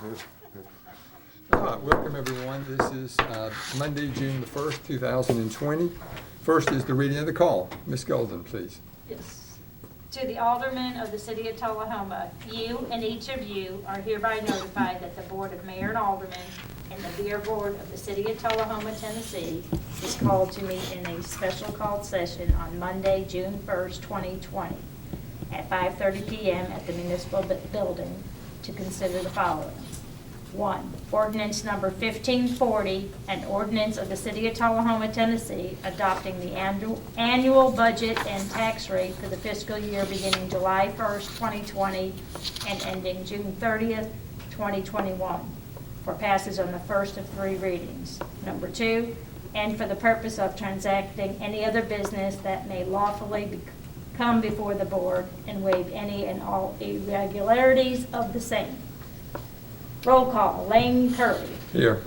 All right, welcome everyone. This is Monday, June the 1st, 2020. First is the reading of the call. Ms. Golden, please. Yes. To the Aldermen of the City of Tullahoma, you and each of you are hereby notified that the Board of Mayor and Aldermen and the Beer Board of the City of Tullahoma, Tennessee is called to meet in a special called session on Monday, June 1st, 2020 at 5:30 p.m. at the Municipal Building to consider the following. 1. Ordinance number 1540, an ordinance of the City of Tullahoma, Tennessee, adopting the annual budget and tax rate for the fiscal year beginning July 1st, 2020 and ending June 30th, 2021, for passage on the first of 3 readings. Number 2, and for the purpose of transacting any other business that may lawfully come before the board and waive any and all irregularities of the same. Roll call. Lane Curley. Here.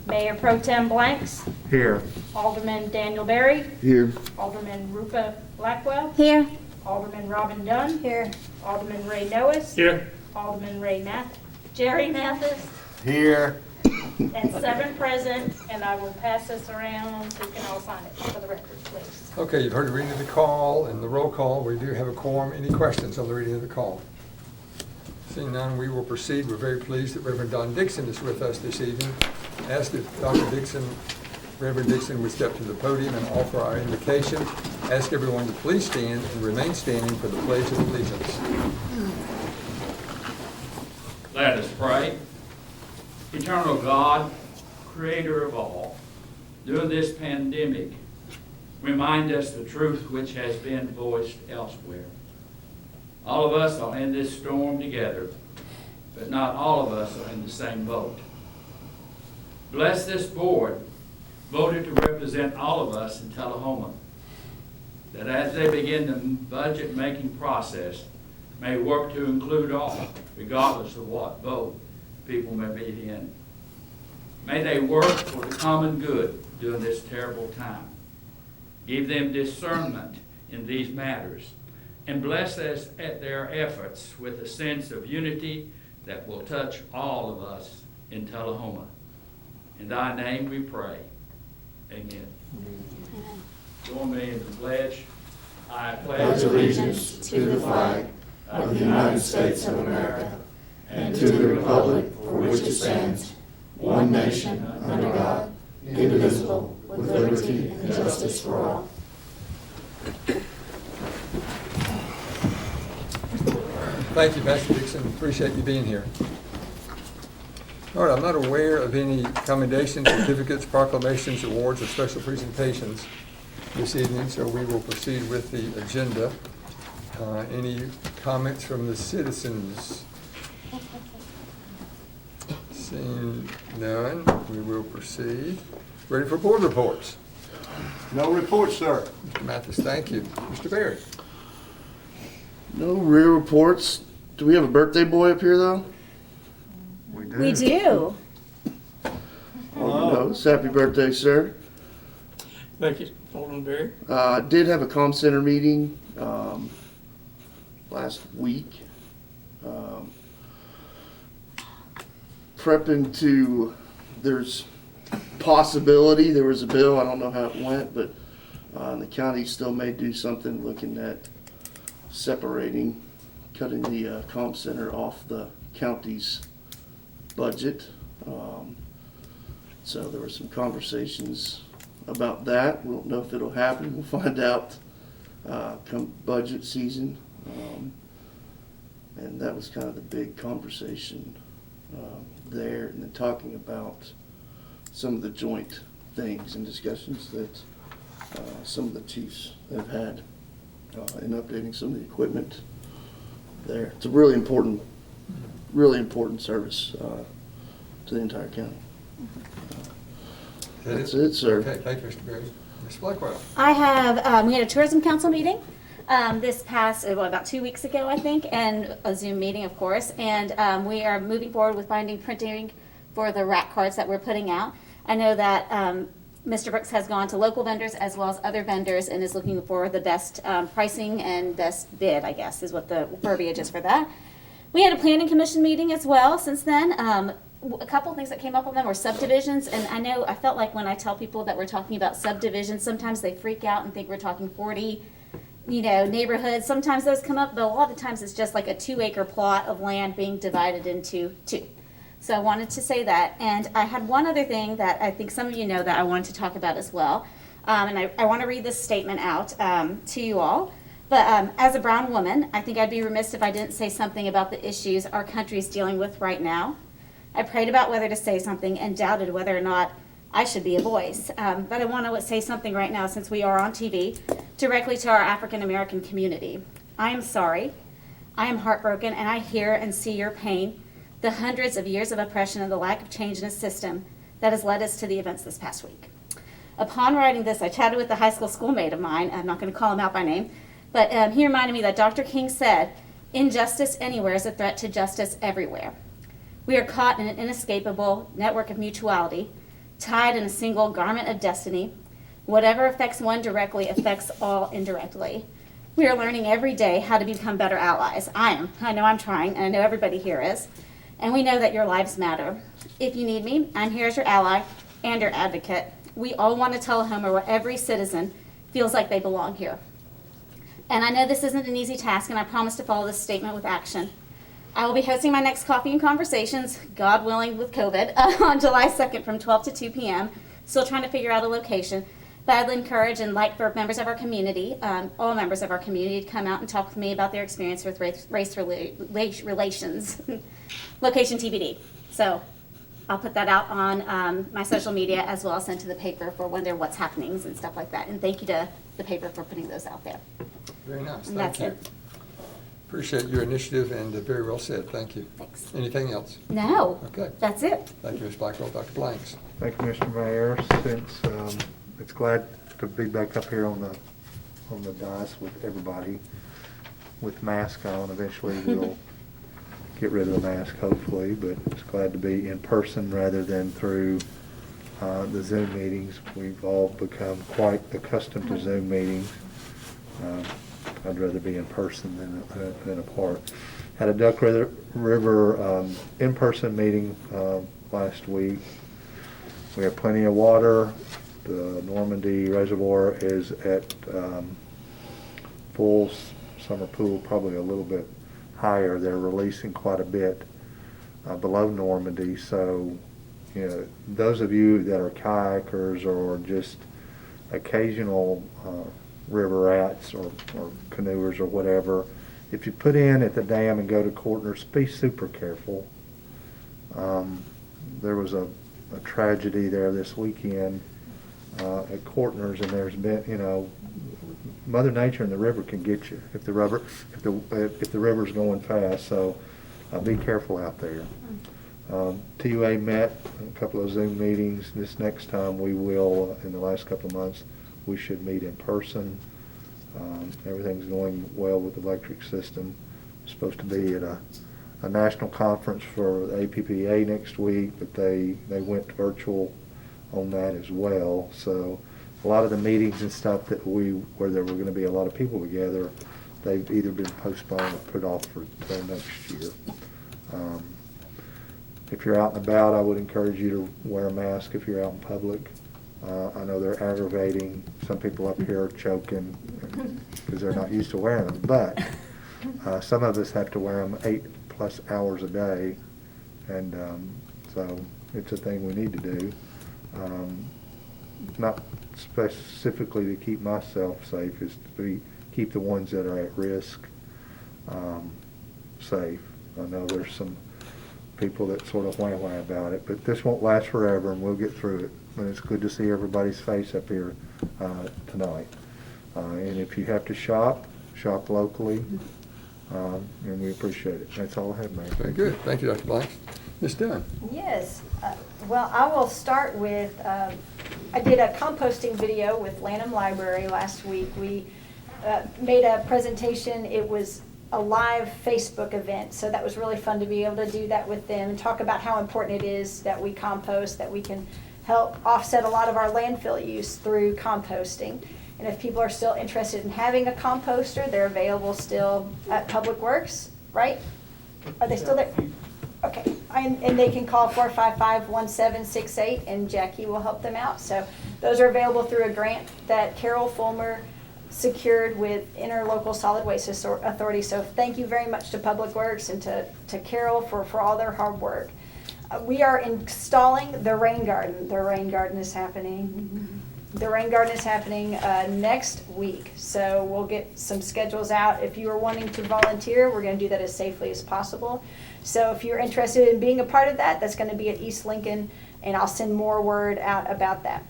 Mayor Pro Tem Blanks. Here. Alderman Daniel Berry. Here. Alderman Rupa Blackwell. Here. Alderman Robin Dunn. Here. Alderman Ray Noes. Here. Alderman Jerry Mathis. Here. That's 7 present, and I will pass this around so you can all sign it for the record, please. Okay, you've heard the reading of the call and the roll call. We do have a quorum. Any questions on the reading of the call? Seeing none, we will proceed. We're very pleased that Reverend Don Dixon is with us this evening. Ask if Reverend Dixon would step to the podium and offer our invocation. Ask everyone to please stand and remain standing for the Pledge of Allegiance. Let us pray. Eternal God, creator of all, during this pandemic, remind us the truth which has been voiced elsewhere. All of us are in this storm together, but not all of us are in the same boat. Bless this board, voted to represent all of us in Tullahoma, that as they begin the budget-making process, may work to include all, regardless of what boat people may be in. May they work for the common good during this terrible time. Give them discernment in these matters, and bless us at their efforts with a sense of unity that will touch all of us in Tullahoma. In thy name we pray. Amen. Join me in the pledge. I pledge allegiance to the flag of the United States of America and to the republic for which it stands, one nation, under God, indivisible, with liberty and justice for all. Thank you, Pastor Dixon. Appreciate you being here. All right, I'm not aware of any commendations, certificates, proclamations, awards, or special presentations this evening, so we will proceed with the agenda. Any comments from the citizens? Seeing none, we will proceed. Ready for board reports? No report, sir. Mr. Mathis, thank you. Mr. Berry? No real reports. Do we have a birthday boy up here, though? We do. Oh, happy birthday, sir. Thank you, Alderman Berry. Did have a comm center meeting last week. Prepping to, there's possibility, there was a bill, I don't know how it went, but the county still may do something looking at separating, cutting the comm center off the county's budget. So there were some conversations about that. We don't know if it'll happen. We'll find out come budget season. And that was kind of the big conversation there. And then talking about some of the joint things and discussions that some of the chiefs have had in updating some of the equipment there. It's a really important service to the entire county. That's it, sir. Okay, thank you, Mr. Berry. Ms. Blackwell? I have, we had a tourism council meeting this past, about 2 weeks ago, I think, and a Zoom meeting, of course. And we are moving forward with finding printing for the rack cards that we're putting out. I know that Mr. Brooks has gone to local vendors as well as other vendors and is looking for the best pricing and best bid, I guess, is what the verbiage is for that. We had a planning commission meeting as well since then. A couple of things that came up on them were subdivisions, and I felt like when I tell people that we're talking about subdivisions, sometimes they freak out and think we're talking 40, neighborhoods. Sometimes those come up, but a lot of the times it's just like a 2-acre plot of land being divided into 2. So I wanted to say that. And I had one other thing that I think some of you know that I wanted to talk about as well. And I want to read this statement out to you all. But as a brown woman, I think I'd be remiss if I didn't say something about the issues our country is dealing with right now. I prayed about whether to say something and doubted whether or not I should be a voice. But I want to say something right now, since we are on TV, directly to our African American community. I am sorry. I am heartbroken, and I hear and see your pain, the hundreds of years of oppression and the lack of change in a system that has led us to the events this past week. Upon writing this, I chatted with a high school schoolmate of mine. I'm not going to call him out by name, but he reminded me that Dr. King said, "Injustice anywhere is a threat to justice everywhere." We are caught in an inescapable network of mutuality, tied in a single garment of destiny. Whatever affects one directly affects all indirectly. We are learning every day how to become better allies. I am. I know I'm trying, and I know everybody here is. And we know that your lives matter. If you need me, I'm here as your ally and your advocate. We all want a Tullahoma where every citizen feels like they belong here. And I know this isn't an easy task, and I promise to follow this statement with action. I will be hosting my next Coffee and Conversations, God willing with COVID, on July 2nd from 12 to 2 p.m. Still trying to figure out a location. But I'd encourage and like for members of our community, all members of our community, to come out and talk with me about their experience with race relations. Location TBD. So I'll put that out on my social media, as well as send to the paper for when there what's happenings and stuff like that. And thank you to the paper for putting those out there. Very nice, And thank that's you. it. Appreciate your initiative, and very well said, thank you. Thanks. Anything else? No, Okay. that's it. Thank you, Ms. Blackwell. Dr. Blanks. Thank you, Mr. Mayor. Since it's glad to be back up here on the dais with everybody with masks on. Eventually, we'll get rid of the mask, hopefully, but it's glad to be in person rather than through the Zoom meetings. We've all become quite accustomed to Zoom meetings. I'd rather be in person than apart. Had a Duck River in-person meeting last week. We have plenty of water. The Normandy Reservoir is at full summer pool, probably a little bit higher. They're releasing quite a bit below Normandy. So, those of you that are kayakers or just occasional river rats or canoers or whatever, if you put in at the dam and go to Cortners, be super careful. There was a tragedy there this weekend at Cortners, and there's been, Mother Nature and the river can get you if the river's going fast. So be careful out there. TUA met a couple of Zoom meetings. This next time we will, in the last couple of months, we should meet in person. Everything's going well with the electric system. Supposed to be at a national conference for the APPA next week, but they went virtual on that as well. So a lot of the meetings and stuff where there were going to be a lot of people together, they've either been postponed or put off till next year. If you're out and about, I would encourage you to wear a mask if you're out in public. I know they're aggravating. Some people up here are choking because they're not used to wearing them. But some of us have to wear them 8+ hours a day, and so it's a thing we need to do. Not specifically to keep myself safe, is to keep the ones that are at risk safe. I know there's some people that sort of wah about it, but this won't last forever, and we'll get through it. And it's good to see everybody's face up here tonight. And if you have to shop locally, and we appreciate it. That's all I have, Mayor. Very good. Thank you, Dr. Blanks. Ms. Dunn. Yes. Well, I will start with, I did a composting video with Lanham Library last week. We made a presentation. It was a live Facebook event, so that was really fun to be able to do that with them and talk about how important it is that we compost, that we can help offset a lot of our landfill use through composting. And if people are still interested in having a composter, they're available still at Public Works, right? Are they still there? Okay, and they can call 455-1768, and Jackie will help them out. So those are available through a grant that Carol Fulmer secured with Interlocal Solid Waste Authority. So thank you very much to Public Works and to Carol for all their hard work. We are installing the rain garden. The rain garden is happening. The rain garden is happening next week. So we'll get some schedules out. If you are wanting to volunteer, we're going to do that as safely as possible. So if you're interested in being a part of that, that's going to be at East Lincoln, and I'll send more word out about that.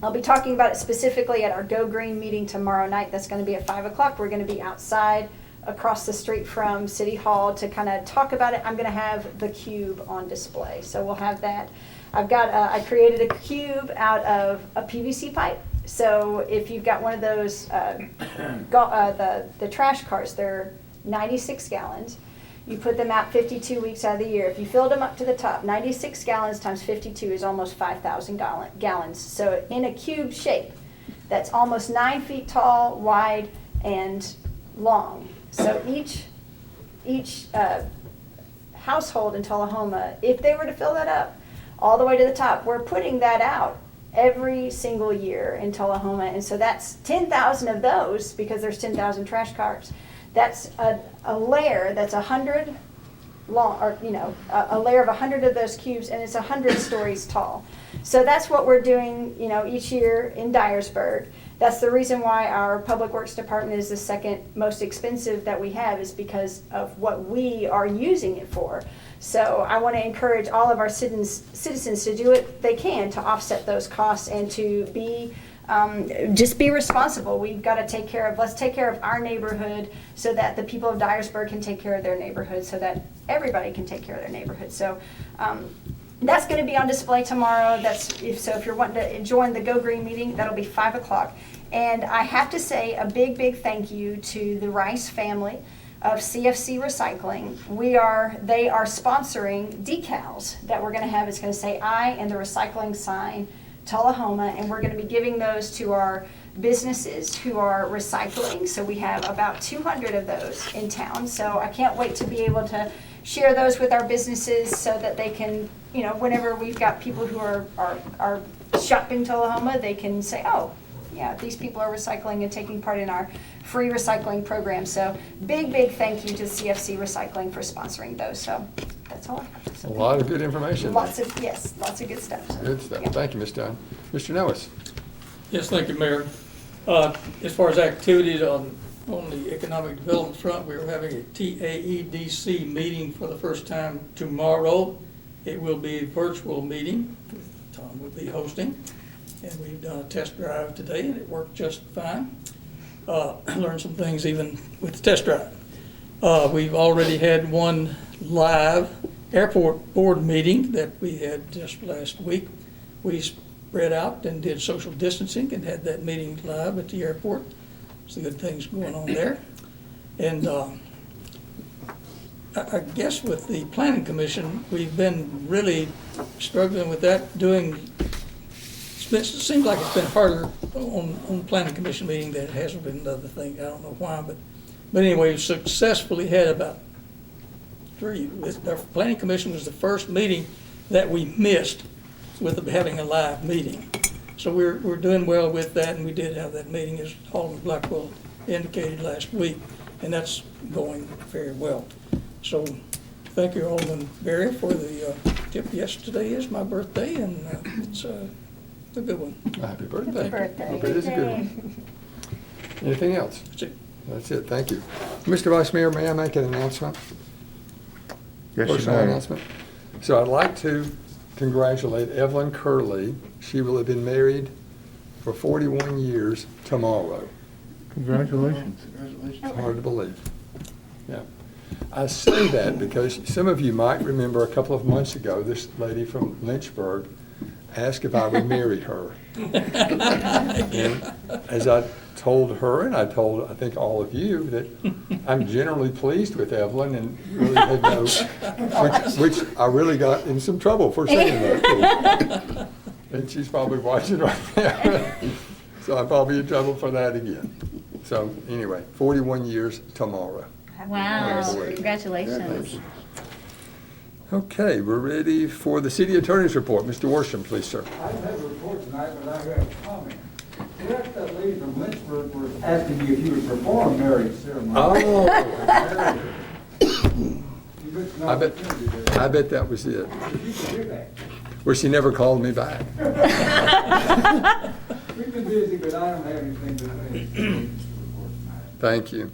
I'll be talking about it specifically at our Go Green meeting tomorrow night. That's going to be at 5 o'clock. We're going to be outside across the street from City Hall to kind of talk about it. I'm going to have the cube on display, so we'll have that. I created a cube out of a PVC pipe. So if you've got one of those, the trash carts, they're 96 gallons. You put them out 52 weeks out of the year. If you filled them up to the top, 96 gallons times 52 is almost 5,000 gallons. So in a cube shape, that's almost 9 feet tall, wide, and long. So each household in Tullahoma, if they were to fill that up all the way to the top, we're putting that out every single year in Tullahoma. And so that's 10,000 of those, because there's 10,000 trash carts. That's a layer that's 100 long, or a layer of 100 of those cubes, and it's 100 stories tall. So that's what we're doing, each year in Dyersburg. That's the reason why our Public Works Department is the second most expensive that we have, is because of what we are using it for. So I want to encourage all of our citizens to do what they can to offset those costs and to be just be responsible. We've got to let's take care of our neighborhood so that the people of Dyersburg can take care of their neighborhood, so that everybody can take care of their neighborhood. So that's going to be on display tomorrow. If you're wanting to join the Go Green meeting, that'll be 5 o'clock. And I have to say a big, big thank you to the Rice family of CFC Recycling. They are sponsoring decals that we're going to have. It's going to say "I" and the recycling sign, Tullahoma, and we're going to be giving those to our businesses who are recycling. So we have about 200 of those in town. So I can't wait to be able to share those with our businesses so that they can, whenever we've got people who are shopping Tullahoma, they can say, oh, yeah, these people are recycling and taking part in our free recycling program. So big, big thank you to CFC Recycling for sponsoring those. So that's all I have. So A lot of good information. lots of good stuff. So, Good stuff. yeah. Thank you, Ms. Dunn. Mr. Nellis. Yes, thank you, Mayor. As far as activities on the economic development front, we are having a TAEDC meeting for the first time tomorrow. It will be a virtual meeting. Tom will be hosting. And we've done a test drive today, and it worked just fine. Learned some things even with the test drive. We've already had one live airport board meeting that we had just last week. We spread out and did social distancing and had that meeting live at the airport. Some good things going on there. And I guess with the Planning Commission, we've been really struggling with that, it seems like it's been harder on Planning Commission meeting than it has been another thing. I don't know why, but anyway, we successfully had about 3. Our Planning Commission was the first meeting that we missed with having a live meeting. So we're doing well with that, and we did have that meeting, as Alderman Blackwell indicated last week, and that's going very well. So thank you, Alderman Berry, for the tip. Yesterday is my birthday, and it's a good one. Happy birthday. Happy birthday. Hope it is a good one. Anything else? That's it. That's it. Thank you. Mr. Vice Mayor, may I make an announcement? Yes, you Personal may. announcement. So I'd like to congratulate Evelyn Curley. She will have been married for 41 years tomorrow. Congratulations. Congratulations. It's hard to believe. Yeah. I say that because some of you might remember a couple of months ago, this lady from Lynchburg asked if I would marry her. And as I told her, and I told, I think, all of you, that I'm generally pleased with Evelyn and really had no, which I really got in some trouble for saying that. And she's probably watching right now. So I'm probably in trouble for that again. So anyway, 41 years tomorrow. Wow, Congratulations. congratulations. Okay, we're ready for the city attorney's report. Mr. Worsham, please, sir. I don't have a report tonight, but I have a comment. Correct, that lady from Lynchburg was asking me if you would perform a marriage ceremony. Oh. You missed an I bet opportunity there. I bet that was it. You can do that. Well, she never called me back. We've been busy, but I don't have anything to say. Thank you.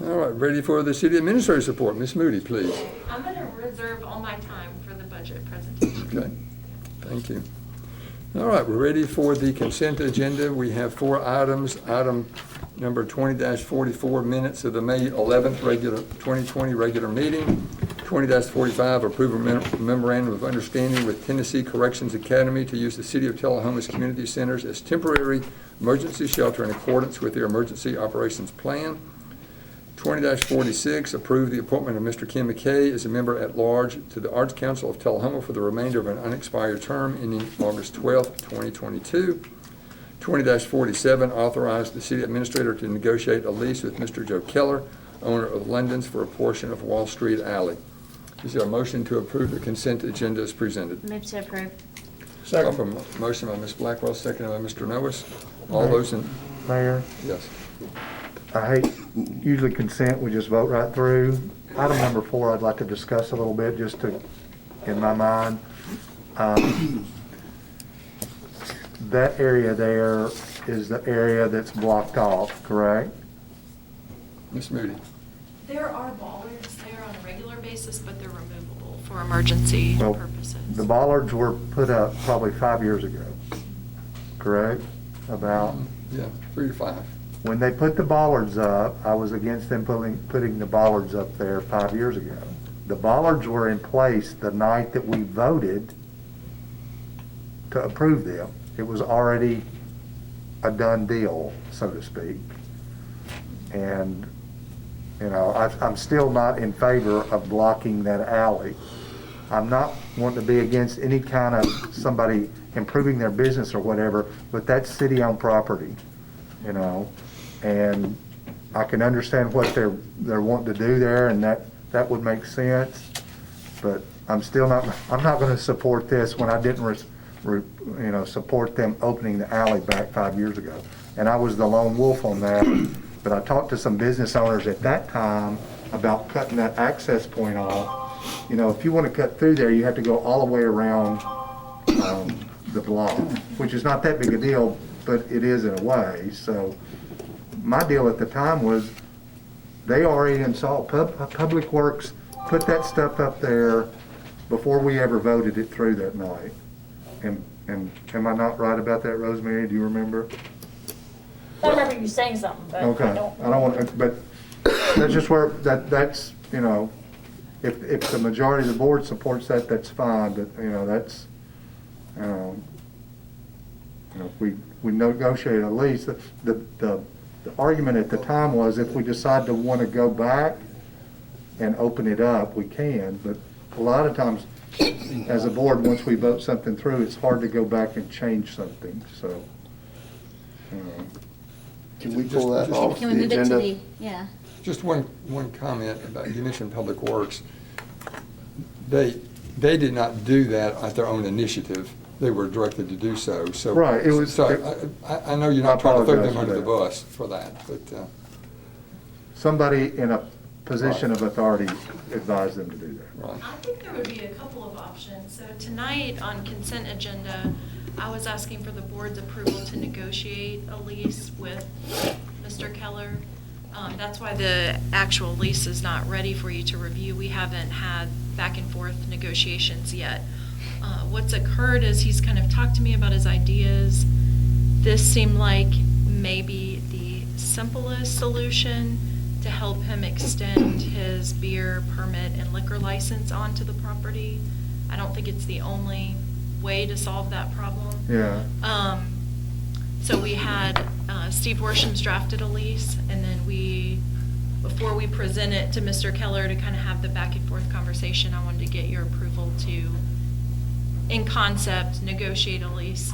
All right, ready for the city administrator's report. Ms. Moody, please. I'm going to reserve all my time for the budget presentation. Okay, thank you. All right, we're ready for the consent agenda. We have 4 items. Item number 20-44, minutes of the May 11th 2020 regular meeting. 20-45, approval memorandum of understanding with Tennessee Corrections Academy to use the City of Tullahoma's community centers as temporary emergency shelter in accordance with their emergency operations plan. 20-46, approve the appointment of Mr. Ken McKay as a member-at-large to the Arts Council of Tullahoma for the remainder of an unexpired term ending August 12th, 2022. 20-47, authorize the city administrator to negotiate a lease with Mr. Joe Keller, owner of London's, for a portion of Wall Street Alley. Is there a motion to approve the consent agenda as presented? Move to approve. Second. Motion by Ms. Blackwell, seconded by Mr. Noes. All those in, Mayor, yes. I hate, usually consent, we just vote right through. Item number 4, I'd like to discuss a little bit, just to, in my mind. That area there is the area that's blocked off, correct? Ms. Moody. There are bollards there on a regular basis, but they're removable for emergency Well, purposes. The bollards were put up probably 5 years ago, correct? About, Yeah, 3 to 5. when they put the bollards up, I was against them putting the bollards up there 5 years ago. The bollards were in place the night that we voted to approve them. It was already a done deal, so to speak. And, you know, I'm still not in favor of blocking that alley. I'm not wanting to be against any kind of somebody improving their business or whatever, but that's city-owned property, you know? And I can understand what they're wanting to do there, and that would make sense. But I'm not gonna support this when I didn't support them opening the alley back 5 years ago. And I was the lone wolf on that, but I talked to some business owners at that time about cutting that access point off. You know, if you want to cut through there, you have to go all the way around the block, which is not that big a deal, but it is in a way. So my deal at the time was they already installed, Public Works put that stuff up there before we ever voted it through that night. And am I not right about that, Rosemary? Do you remember? I remember you saying something, but Okay, I don't. I don't want, but that's just where, that's, you know, if the majority of the board supports that, that's fine, but, you know, that's, you know, if we negotiate a lease, the argument at the time was if we decide to want to go back and open it up, we can, but a lot of times, as a board, once we vote something through, it's hard to go back and change something, so, you know. Can we pull that off Can we the move it to agenda? the, yeah. Just one comment about, you mentioned Public Works. They did not do that at their own initiative. They were directed to do so. So Right, it was- So I know you're not I trying to throw apologize them for under the that. bus for that, but, Somebody in a position of authority advised them to do that. right. I think there would be a couple of options. So tonight on consent agenda, I was asking for the board's approval to negotiate a lease with Mr. Keller. That's why the actual lease is not ready for you to review. We haven't had back and forth negotiations yet. What's occurred is he's kind of talked to me about his ideas. This seemed like maybe the simplest solution to help him extend his beer permit and liquor license onto the property. I don't think it's the only way to solve that problem. Yeah. So we had, Steve Worsham's drafted a lease, and then before we present it to Mr. Keller to kind of have the back and forth conversation, I wanted to get your approval to, in concept, negotiate a lease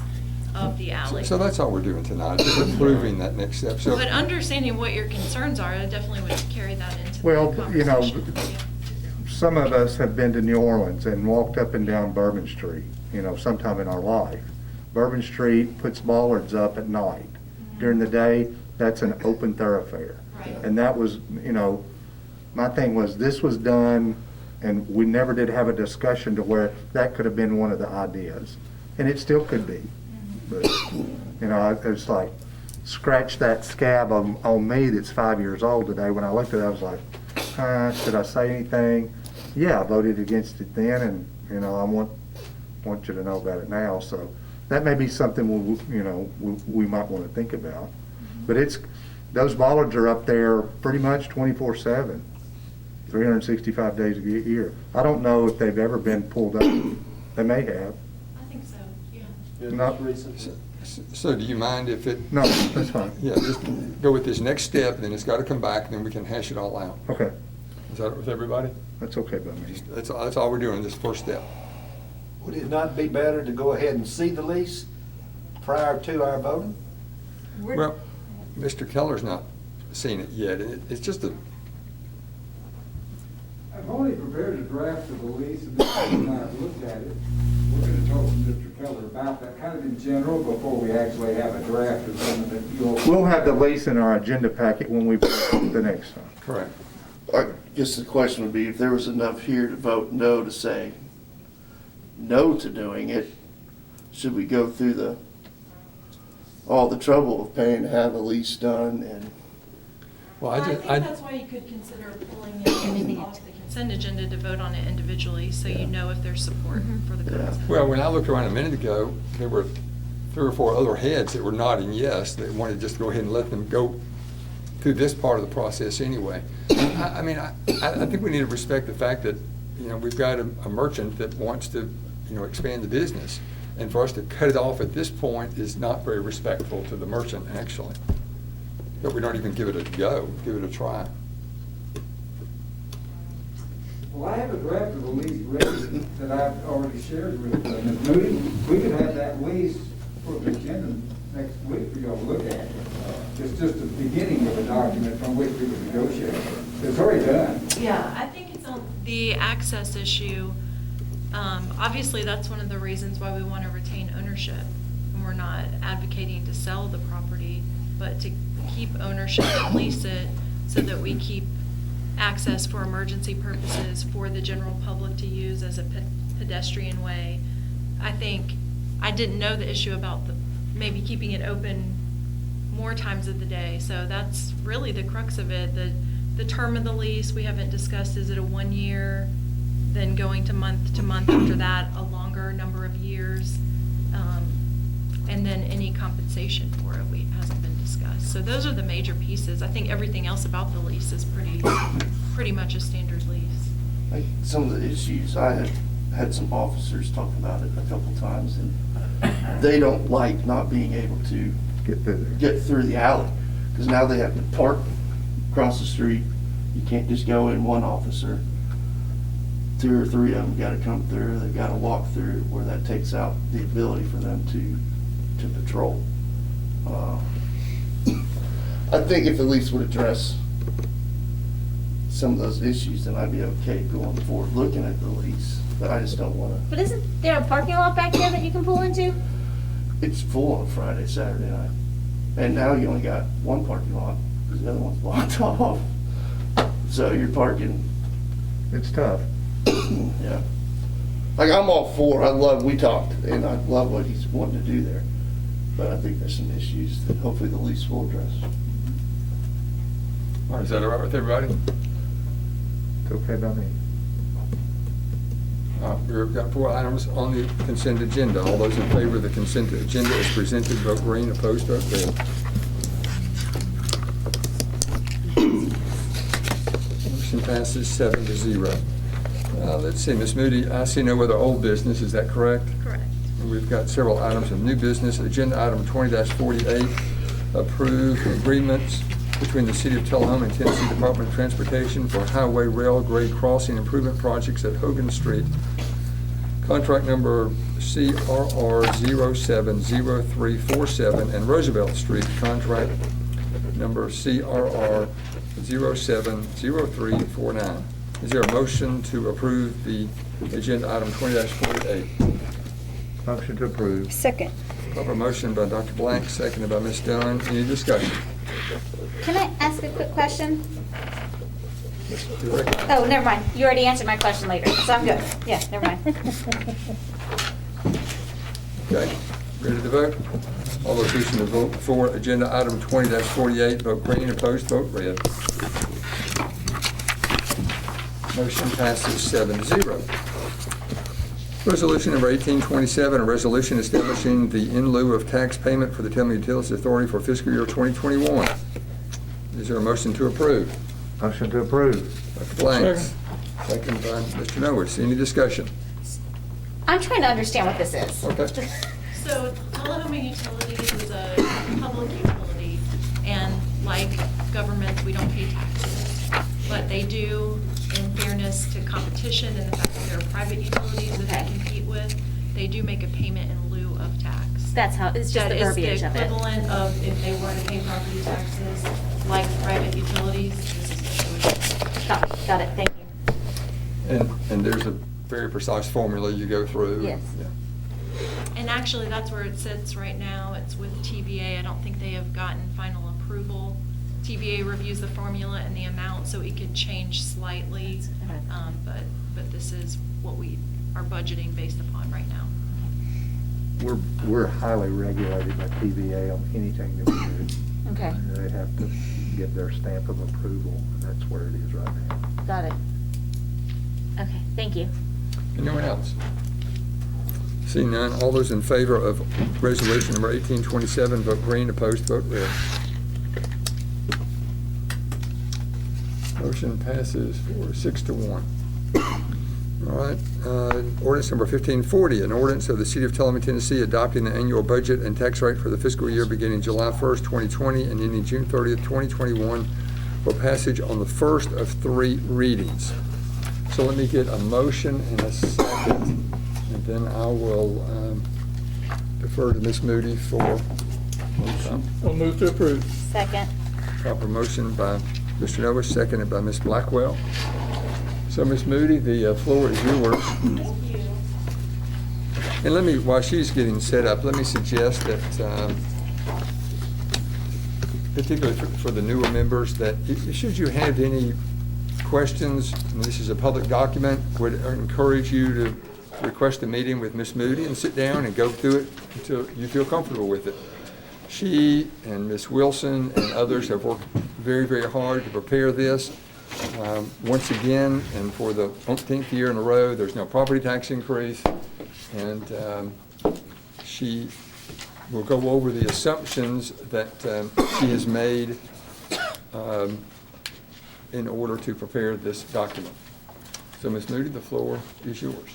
of the alley. So that's all we're doing tonight, is approving that next step. So But understanding what your concerns are, I definitely would carry that into Well, the you know, conversation. some of us have been to New Orleans and walked up and down Bourbon Street, you know, sometime in our life. Bourbon Street puts bollards up at night. During the day, that's an open thoroughfare. Right. And that was, you know, my thing was, this was done, and we never did have a discussion to where that could have been one of the ideas. And it still could be. But, you know, it's like, scratch that scab on me that's 5 years old today. When I looked at it, I was like, should I say anything? Yeah, I voted against it then, and, you know, I want you to know about it now. So that may be something we might want to think about. But those bollards are up there pretty much 24/7, 365 days a year. I don't know if they've ever been pulled up. They may have. I think so, yeah. Not So do you mind if it? No, that's fine. Yeah, just go with this next step, then it's got to come back, and then we can hash it all out. Okay, Is that with everybody? that's okay by me. That's all we're doing, this first step. Would it not be better to go ahead and see the lease prior to our voting? Well, Mr. Keller's not seen it yet. It's just I've only prepared a draft of the lease, and then I've looked at it. We're gonna talk to Mr. Keller about that, kind of in general, before we actually have a draft of something that you'll. We'll have the lease in our agenda packet when we vote the next time. correct. I guess the question would be, if there was enough here to vote no to say no to doing it, should we go through all the trouble of paying to have a lease done? And Well, I think that's why you could consider pulling it off the consent agenda to vote on it individually, so you know if there's support for the concept. Well, when I looked around a minute ago, there were 3 or 4 other heads that were nodding yes, that wanted just to go ahead and let them go through this part of the process anyway. I mean, I think we need to respect the fact that, you know, we've got a merchant that wants to, you know, expand the business. And for us to cut it off at this point is not very respectful to the merchant, actually. But we don't even give it a go, give it a try. Well, I have a draft of the lease ready that I've already shared with Ms. Moody. We could have that lease for the agenda next week for y'all to look at. It's just the beginning of a document from which we can negotiate. It's already done. Yeah, I think it's the access issue. Obviously, that's one of the reasons why we want to retain ownership. We're not advocating to sell the property, but to keep ownership and lease it so that we keep access for emergency purposes for the general public to use as a pedestrian way. I didn't know the issue about maybe keeping it open more times of the day. So that's really the crux of it. The term of the lease, we haven't discussed, is it a 1 year, then going to month after that, a longer number of years, and then any compensation for it hasn't been discussed. So those are the major pieces. I think everything else about the lease is pretty much a standard lease. like some of the issues, I have had some officers talk about it a couple times, and they don't like not being able to get through the alley, because now they have to park across the street. You can't just go in one officer. 2 or 3 of them got to come through. They've got to walk through, where that takes out the ability for them to patrol. I think if the lease would address some of those issues, then I'd be okay going forward looking at the lease. But I just don't want to. But isn't there a parking lot back there that you can pull into? It's full on Friday, Saturday night, and now you only got one parking lot because the other one's blocked off. So you're parking. It's tough. Yeah. Like, I'm all for, we talked, and I love what he's wanting to do there. But I think there's some issues that hopefully the lease will address. All right, is that all right with everybody? It's okay by me. We've got 4 items on the consent agenda. All those in favor of the consent agenda as presented, vote green. Opposed, vote red. Motion passes 7-0. Let's see, Ms. Moody, I see no other old business. Is that correct? Correct. We've got several items of new business. Agenda item 20-48, approve agreements between the City of Tullahoma and Tennessee Department of Transportation for highway rail grade crossing improvement projects at Hogan Street. Contract number CRR 070347 and Roosevelt Street. Contract number CRR 070349. Is there a motion to approve the agenda item 20-48? Motion to approve. Second. Proper motion by Dr. Blank, seconded by Ms. Dunn. Any discussion? Can I ask a quick question? Mr. Director? Oh, never mind. You already answered my question later, so I'm good. Yeah, never mind. Okay, ready to vote? All those wishing to vote for agenda item 20-48, vote green, opposed, vote red. Motion passes 7-0. Resolution number 1827, a resolution establishing the in lieu of tax payment for the Tillman Utilities Authority for fiscal year 2021. Is there a motion to approve? Motion to approve. Dr. Blanks, second by Mr. Norris. Any discussion? I'm trying to understand what this is. Okay. So Tullahoma Utilities is a public utility, and like governments, we don't pay taxes. But they do, in fairness to competition and the fact that they're private utilities that they compete with, they do make a payment in lieu of tax. That's how, it's just the verbiage of That it. is the equivalent of if they were to pay property taxes like private utilities, this is what they would do. Got it, thank you. And there's a very precise formula you go through. Yes. Yeah. And actually, that's where it sits right now. It's with TVA. I don't think they have gotten final approval. TVA reviews the formula and the amount, so it could change slightly. Okay. But this is what we are budgeting based upon right now. We're highly regulated by TVA on anything that we do. Okay, They have to get their stamp of approval, and that's where it is right now. got it. Okay, thank you. Anyone else? Seeing none, all those in favor of resolution number 1827, vote green, opposed, vote red. Motion passes for 6-1. All right, ordinance number 1540, an ordinance of the City of Tullahoma, Tennessee, adopting the annual budget and tax rate for the fiscal year beginning July 1st, 2020 and ending June 30th, 2021 for passage on the first of 3 readings. So let me get a motion and a second, and then I will defer to Ms. Moody for We'll move to approve. Second. proper motion by Mr. Noah, seconded by Ms. Blackwell. So, Ms. Moody, the floor is yours. Thank you. And let me, while she's getting set up, let me suggest that, particularly for the newer members, that should you have any questions, and this is a public document, would encourage you to request a meeting with Ms. Moody and sit down and go through it until you feel comfortable with it. She and Ms. Wilson and others have worked very, very hard to prepare this. Once again, and for the umpteenth year in a row, there's no property tax increase. And she will go over the assumptions that she has made in order to prepare this document. So, Ms. Moody, the floor is yours.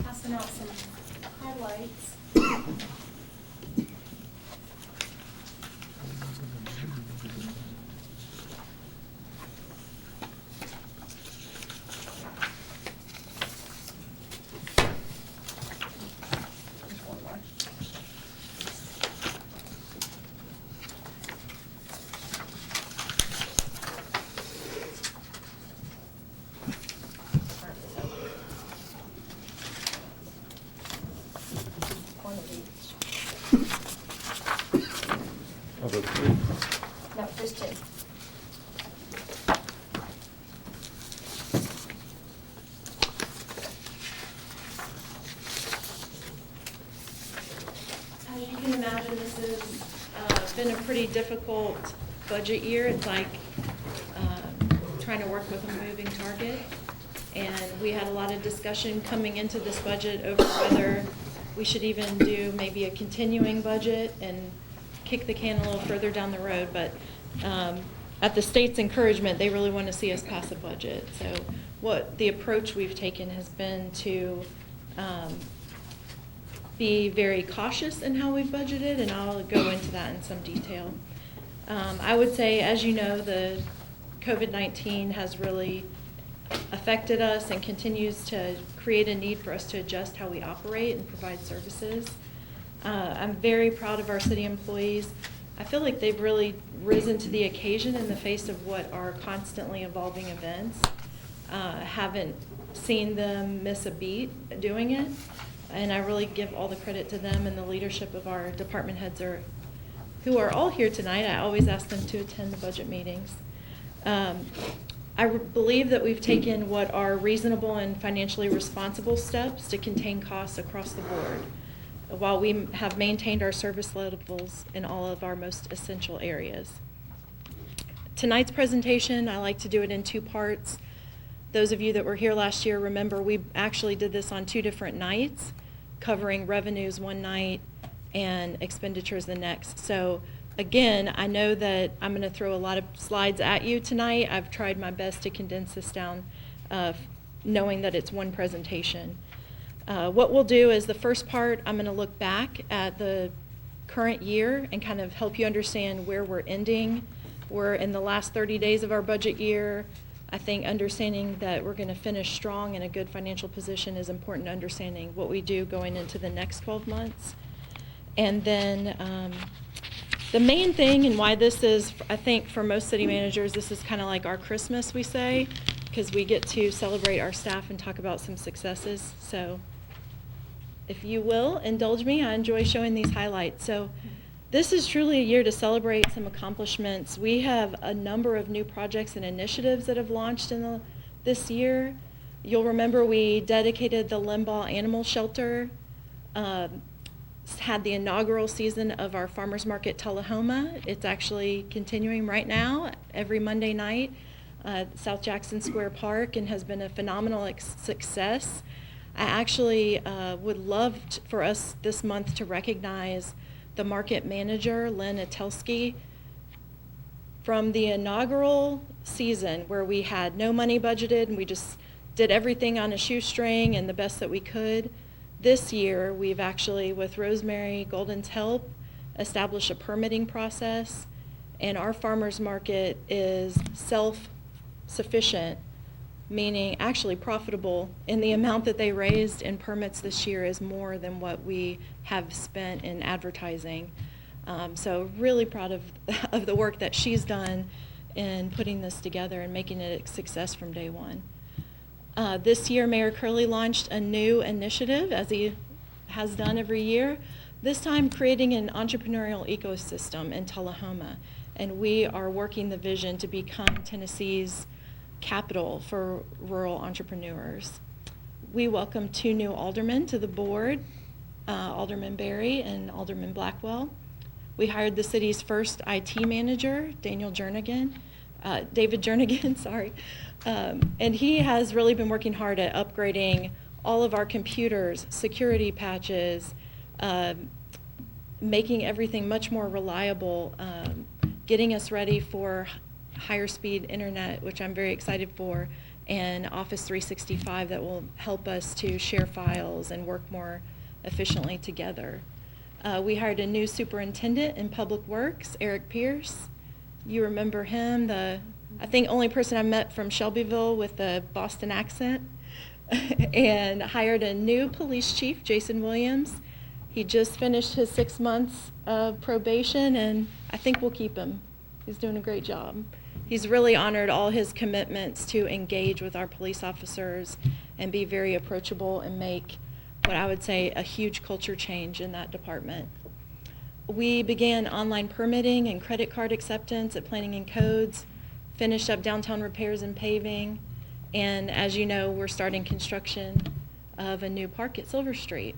Passing out some highlights. Of the 3. No, just 2. As you can imagine, this has been a pretty difficult budget year. It's like trying to work with a moving target. And we had a lot of discussion coming into this budget over whether we should even do maybe a continuing budget and kick the can a little further down the road. But at the state's encouragement, they really want to see us pass a budget. So what the approach we've taken has been to be very cautious in how we've budgeted, and I'll go into that in some detail. I would say, as you know, the COVID-19 has really affected us and continues to create a need for us to adjust how we operate and provide services. I'm very proud of our city employees I feel like they've really risen to the occasion in the face of what are constantly evolving events. Haven't seen them miss a beat doing it, and I really give all the credit to them and the leadership of our department heads who are all here tonight. I always ask them to attend the budget meetings. I believe that we've taken what are reasonable and financially responsible steps to contain costs across the board, while we have maintained our service levels in all of our most essential areas. Tonight's presentation, I like to do it in two parts. Those of you that were here last year remember we actually did this on 2 different nights, covering revenues one night and expenditures the next. So again, I know that I'm going to throw a lot of slides at you tonight. I've tried my best to condense this down, knowing that it's one presentation. What we'll do is the first part, I'm going to look back at the current year and kind of help you understand where we're ending. We're in the last 30 days of our budget year. I think understanding that we're going to finish strong in a good financial position is important to understanding what we do going into the next 12 months. And then the main thing, and why this is, I think for most city managers, this is kind of like our Christmas, we say, because we get to celebrate our staff and talk about some successes. So if you will, indulge me. I enjoy showing these highlights. So this is truly a year to celebrate some accomplishments. We have a number of new projects and initiatives that have launched in this year. You'll remember we dedicated the Limbaugh Animal Shelter, had the inaugural season of our Farmers Market Tullahoma. It's actually continuing right now every Monday night at South Jackson Square Park, and has been a phenomenal success. I actually would love for us this month to recognize the market manager, Lynn Atelski. From the inaugural season where we had no money budgeted and we just did everything on a shoestring and the best that we could, this year we've actually, with Rosemary Golden's help, established a permitting process, and our farmers market is self-sufficient, meaning actually profitable, in the amount that they raised in permits this year is more than what we have spent in advertising. So really proud of the work that she's done in putting this together and making it a success from day one. This year, Mayor Curley launched a new initiative, as he has done every year, this time creating an entrepreneurial ecosystem in Tullahoma. And we are working the vision to become Tennessee's capital for rural entrepreneurs. We welcome 2 new aldermen to the board, Alderman Berry and Alderman Blackwell. We hired the city's first IT manager, David Jernigan, sorry. And he has really been working hard at upgrading all of our computers, security patches, making everything much more reliable, getting us ready for higher speed internet, which I'm very excited for, and Office 365 that will help us to share files and work more efficiently together. We hired a new superintendent in Public Works, Eric Pierce. You remember him, I think only person I met from Shelbyville with the Boston accent, and hired a new police chief, Jason Williams. He just finished his 6 months of probation, and I think we'll keep him. He's doing a great job. He's really honored all his commitments to engage with our police officers and be very approachable and make what I would say a huge culture change in that department. We began online permitting and credit card acceptance at Planning and Codes, finished up downtown repairs and paving, and as you know, we're starting construction of a new park at Silver Street.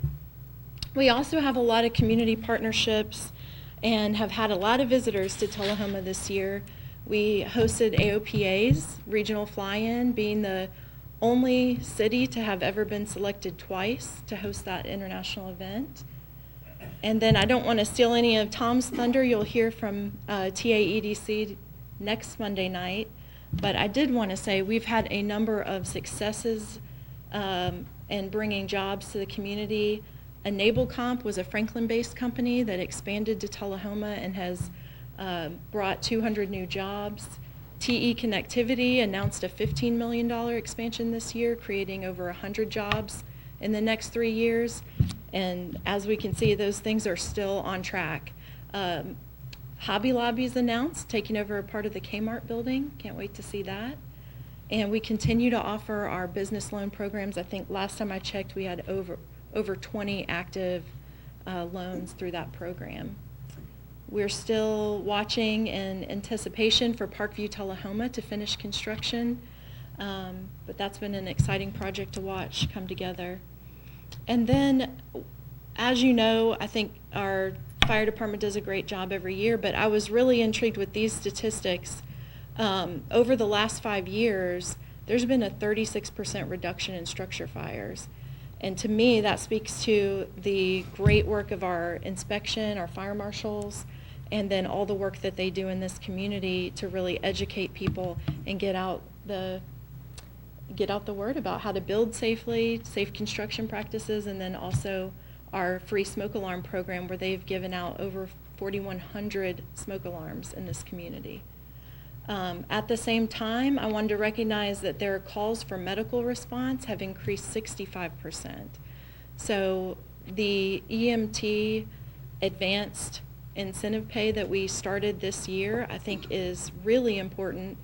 We also have a lot of community partnerships and have had a lot of visitors to Tullahoma this year. We hosted AOPA's regional fly-in, being the only city to have ever been selected twice to host that international event. And then I don't want to steal any of Tom's thunder. You'll hear from TAEDC next Monday night. But I did want to say we've had a number of successes in bringing jobs to the community. Enable Comp was a Franklin-based company that expanded to Tullahoma and has brought 200 new jobs. TE Connectivity announced a $15 million expansion this year, creating over 100 jobs in the next 3 years. And as we can see, those things are still on track. Hobby Lobby's announced, taking over a part of the Kmart building. Can't wait to see that. And we continue to offer our business loan programs. I think last time I checked, we had over 20 active loans through that program. We're still watching in anticipation for Parkview Tullahoma to finish construction, but that's been an exciting project to watch come together. And then, as you know, I think our fire department does a great job every year, but I was really intrigued with these statistics. Over the last 5 years, there's been a 36% reduction in structure fires. And to me, that speaks to the great work of our inspection, our fire marshals, and then all the work that they do in this community to really educate people and get out the word about how to build safely, safe construction practices, and then also our free smoke alarm program where they've given out over 4,100 smoke alarms in this community. At the same time, I wanted to recognize that their calls for medical response have increased 65%. So the EMT advanced incentive pay that we started this year, I think is really important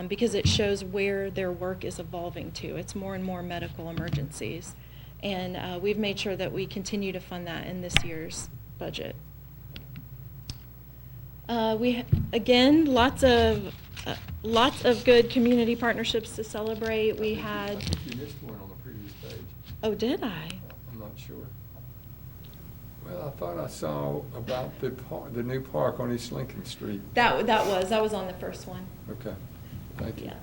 because it shows where their work is evolving to. It's more and more medical emergencies. And we've made sure that we continue to fund that in this year's budget. Again, lots of good community partnerships to celebrate. We had. I think you missed one on the previous page. Oh, did I? I'm not sure. Well, I thought I saw about the new park on East Lincoln Street. That was on the first one. Okay, thank you. Yeah.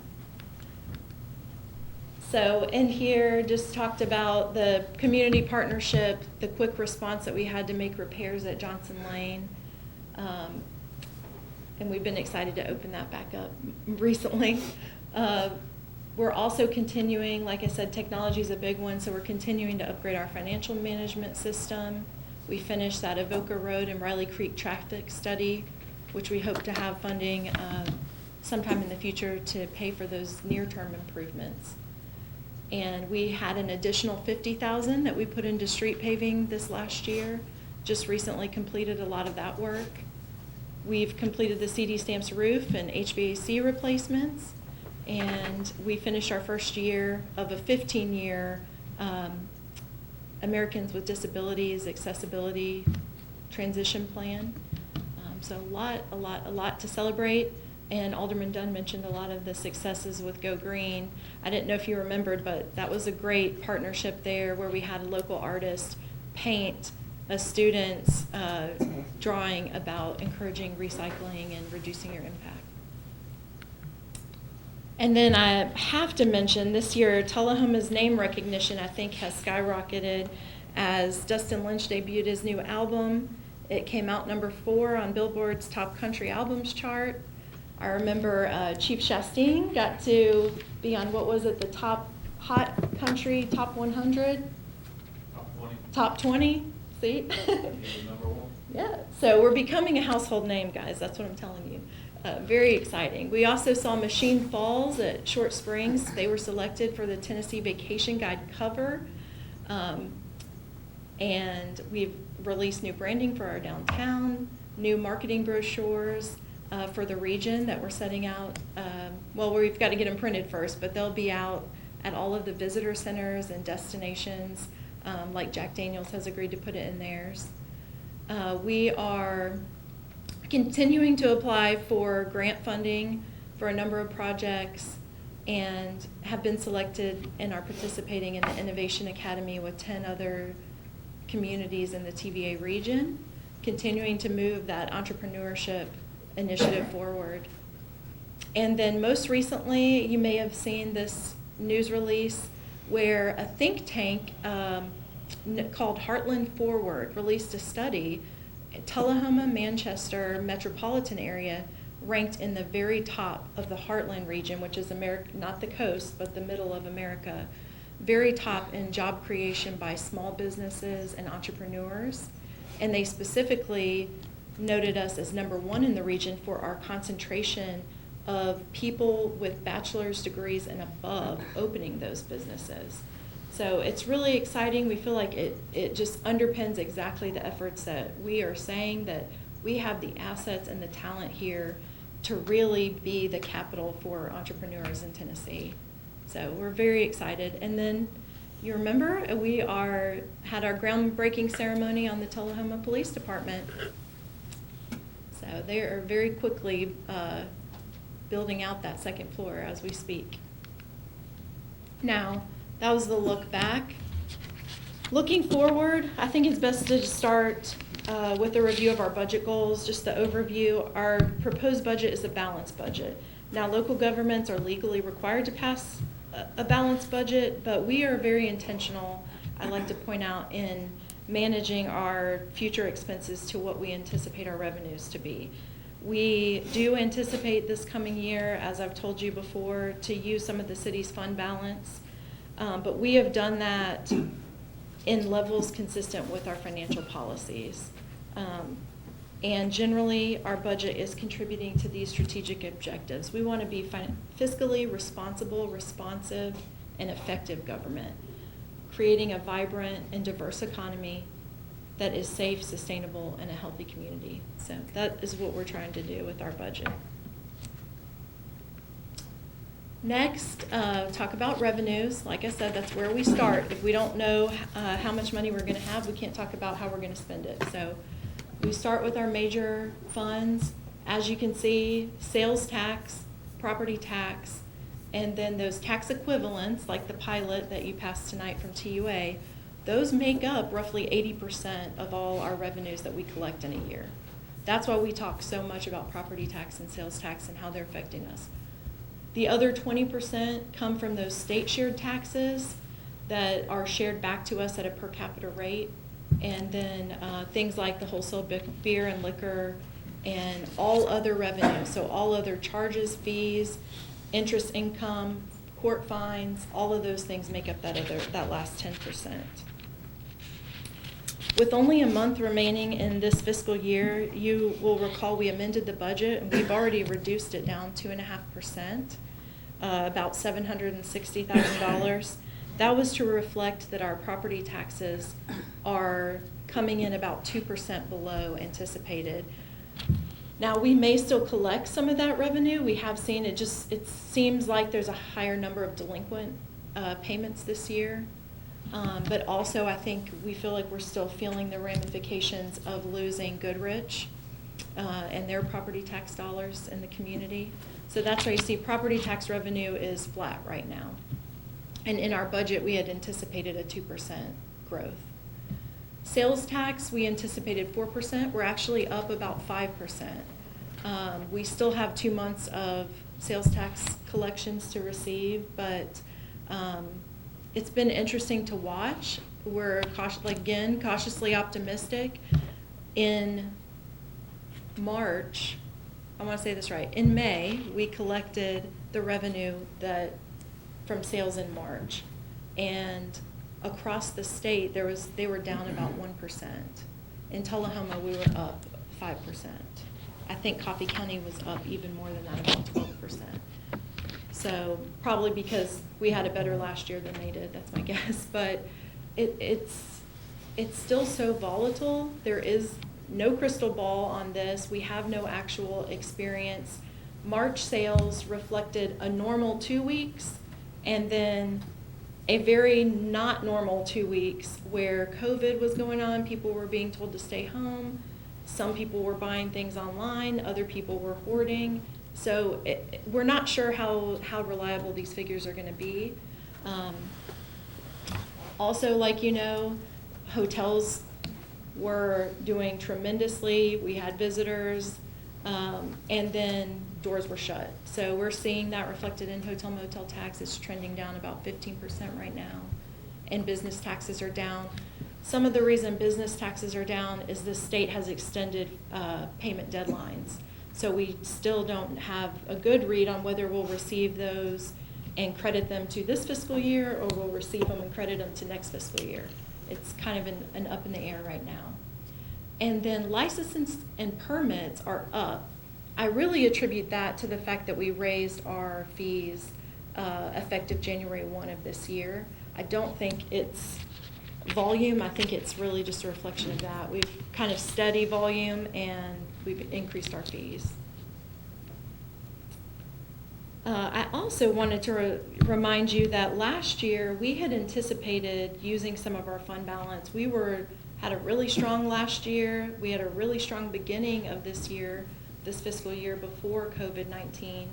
So in here, just talked about the community partnership, the quick response that we had to make repairs at Johnson Lane. And we've been excited to open that back up recently. We're also continuing, like I said, technology is a big one, so we're continuing to upgrade our financial management system. We finished that Avoca Road and Riley Creek traffic study, which we hope to have funding sometime in the future to pay for those near-term improvements. And we had an additional $50,000 that we put into street paving this last year. Just recently completed a lot of that work. We've completed the CD Stamps roof and HVAC replacements, and we finished our first year of a 15-year Americans with Disabilities Accessibility Transition Plan. So a lot to celebrate. And Alderman Dunn mentioned a lot of the successes with Go Green. I didn't know if you remembered, but that was a great partnership there where we had a local artist paint a student's drawing about encouraging recycling and reducing your impact. And then I have to mention this year, Tullahoma's name recognition, I think, has skyrocketed as Dustin Lynch debuted his new album. It came out number 4 on Billboard's Top Country Albums chart. I remember Chief Chastain got to be on, what was it, the Top Hot Country Top 100? Top 20. Top 20, see? Number 1. Yeah, so we're becoming a household name, guys. That's what I'm telling you. Very exciting. We also saw Machine Falls at Short Springs. They were selected for the Tennessee Vacation Guide cover. And we've released new branding for our downtown, new marketing brochures for the region that we're setting out. Well, we've got to get them printed first, but they'll be out at all of the visitor centers and destinations, like Jack Daniels has agreed to put it in theirs. We are continuing to apply for grant funding for a number of projects and have been selected and are participating in the Innovation Academy with 10 other communities in the TVA region, continuing to move that entrepreneurship initiative forward. And then most recently, you may have seen this news release where a think tank called Heartland Forward released a study. Tullahoma, Manchester metropolitan area ranked in the very top of the Heartland region, which is America, not the coast, but the middle of America, very top in job creation by small businesses and entrepreneurs. And they specifically noted us as number 1 in the region for our concentration of people with bachelor's degrees and above opening those businesses. So it's really exciting. We feel like it just underpins exactly the efforts that we are saying that we have the assets and the talent here to really be the capital for entrepreneurs in Tennessee. So we're very excited. And then you remember we had our groundbreaking ceremony on the Tullahoma Police Department. So they are very quickly building out that second floor as we speak. Now, that was the look back. Looking forward, I think it's best to start with a review of our budget goals. Just the overview, our proposed budget is a balanced budget. Now, local governments are legally required to pass a balanced budget, but we are very intentional, I like to point out, in managing our future expenses to what we anticipate our revenues to be. We do anticipate this coming year, as I've told you before, to use some of the city's fund balance, but we have done that in levels consistent with our financial policies. And generally, our budget is contributing to these strategic objectives. We want to be fiscally responsible, responsive, and effective government, creating a vibrant and diverse economy that is safe, sustainable, and a healthy community. So that is what we're trying to do with our budget. Next, talk about revenues. Like I said, that's where we start. If we don't know how much money we're going to have, we can't talk about how we're going to spend it. So we start with our major funds. As you can see, sales tax, property tax, and then those tax equivalents, like the pilot that you passed tonight from TUA, those make up roughly 80% of all our revenues that we collect in a year. That's why we talk so much about property tax and sales tax and how they're affecting us. The other 20% come from those state shared taxes that are shared back to us at a per capita rate. And then things like the wholesale beer and liquor and all other revenue. So all other charges, fees, interest income, court fines, all of those things make up that last 10%. With only a month remaining in this fiscal year, you will recall we amended the budget and we've already reduced it down 2.5%, about $760,000. That was to reflect that our property taxes are coming in about 2% below anticipated. Now, we may still collect some of that revenue. We have seen it seems like there's a higher number of delinquent payments this year. But also, I think we feel like we're still feeling the ramifications of losing Goodrich and their property tax dollars in the community. So that's why you see property tax revenue is flat right now. And in our budget, we had anticipated a 2% growth. Sales tax, we anticipated 4%. We're actually up about 5%. We still have 2 months of sales tax collections to receive, but it's been interesting to watch. We're cautiously optimistic. In March, I want to say this right, in May, we collected the revenue from sales in March. And across the state, they were down about 1%. In Tullahoma, we were up 5%. I think Coffee County was up even more than that, about 12%. So probably because we had it better last year than they did, that's my guess. But it's still so volatile. There is no crystal ball on this. We have no actual experience. March sales reflected a normal 2 weeks and then a very not normal 2 weeks where COVID was going on. People were being told to stay home. Some people were buying things online. Other people were hoarding. So we're not sure how reliable these figures are going to be. Also, like you know, hotels were doing tremendously. We had visitors, and then doors were shut. So we're seeing that reflected in hotel motel tax. It's trending down about 15% right now, and business taxes are down. Some of the reason business taxes are down is the state has extended payment deadlines. So we still don't have a good read on whether we'll receive those and credit them to this fiscal year or we'll receive them and credit them to next fiscal year. It's kind of an up in the air right now. And then licenses and permits are up. I really attribute that to the fact that we raised our fees effective January 1 of this year. I don't think it's volume, I think it's really just a reflection of that. We've kind of steady volume and we've increased our fees. I also wanted to remind you that last year we had anticipated using some of our fund balance. We had a really strong last year. We had a really strong beginning of this year, this fiscal year before COVID-19.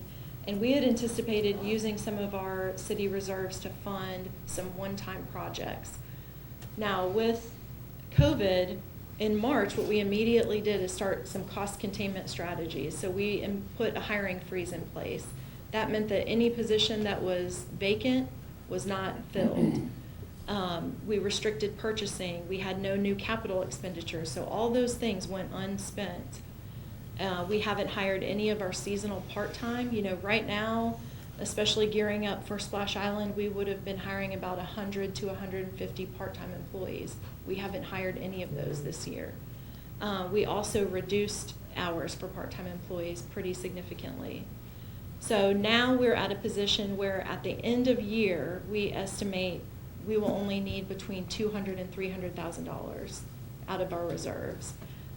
And we had anticipated using some of our city reserves to fund some one-time projects. Now with COVID, in March, what we immediately did is start some cost containment strategies. So we put a hiring freeze in place. That meant that any position that was vacant was not filled. We restricted purchasing. We had no new capital expenditures. So all those things went unspent. We haven't hired any of our seasonal part-time. You know, right now, especially gearing up for Splash Island, we would have been hiring about 100 to 150 part-time employees. We haven't hired any of those this year. We also reduced hours for part-time employees pretty significantly. So now we're at a position where at the end of year, we estimate we will only need between $200,000 and $300,000 out of our reserves.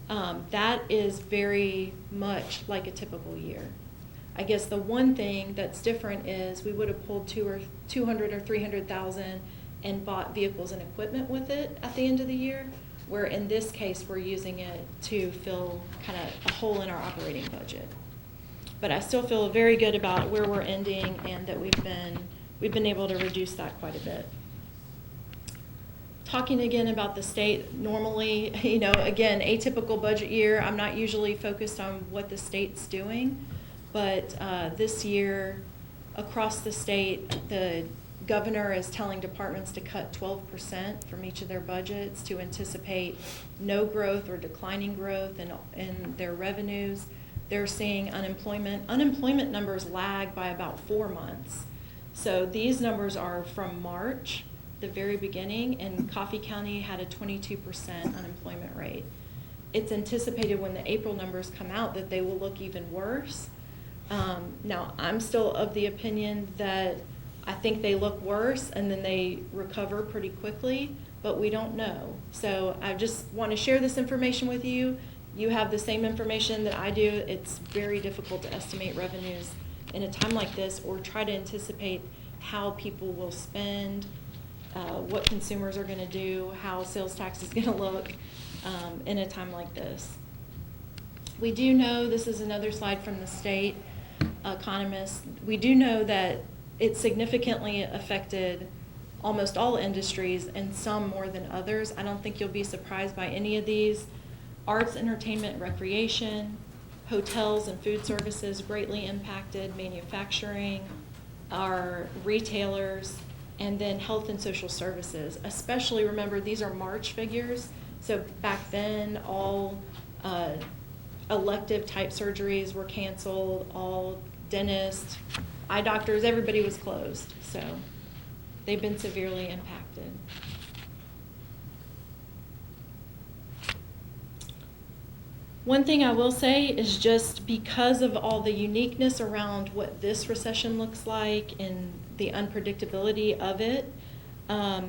That is very much like a typical year. I guess the one thing that's different is we would have pulled $200,000 or $300,000 and bought vehicles and equipment with it at the end of the year, where in this case we're using it to fill kind of a hole in our operating budget. But I still feel very good about where we're ending and that we've been able to reduce that quite a bit. Talking again about the state, normally, you know, again, atypical budget year, I'm not usually focused on what the state's doing, but this year, across the state, the governor is telling departments to cut 12% from each of their budgets to anticipate no growth or declining growth in their revenues. They're seeing unemployment numbers lag by about 4 months. So these numbers are from March, the very beginning, and Coffee County had a 22% unemployment rate. It's anticipated when the April numbers come out that they will look even worse. Now, I'm still of the opinion that I think they look worse and then they recover pretty quickly, but we don't know. So I just want to share this information with you. You have the same information that I do. It's very difficult to estimate revenues in a time like this or try to anticipate how people will spend, what consumers are going to do, how sales tax is going to look in a time like this. We do know, this is another slide from the state economists, we do know that it significantly affected almost all industries and some more than others. I don't think you'll be surprised by any of these. Arts, entertainment, recreation, hotels and food services greatly impacted, manufacturing, our retailers, and then health and social services. Especially, remember, these are March figures, so back then all elective type surgeries were canceled, all dentists, eye doctors, everybody was closed, so they've been severely impacted. One thing I will say is just because of all the uniqueness around what this recession looks like and the unpredictability of it, I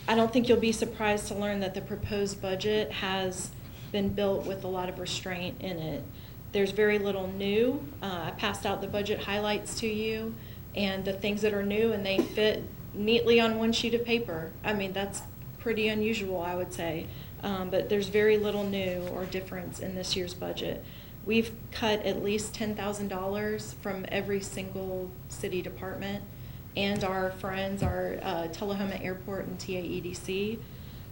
don't think you'll be surprised to learn that the proposed budget has been built with a lot of restraint in it. There's very little new. I passed out the budget highlights to you and the things that are new, and they fit neatly on one sheet of paper. I mean, that's pretty unusual, I would say. But there's very little new or difference in this year's budget. We've cut at least $10,000 from every single city department and our friends, our Tullahoma Airport and TAEDC.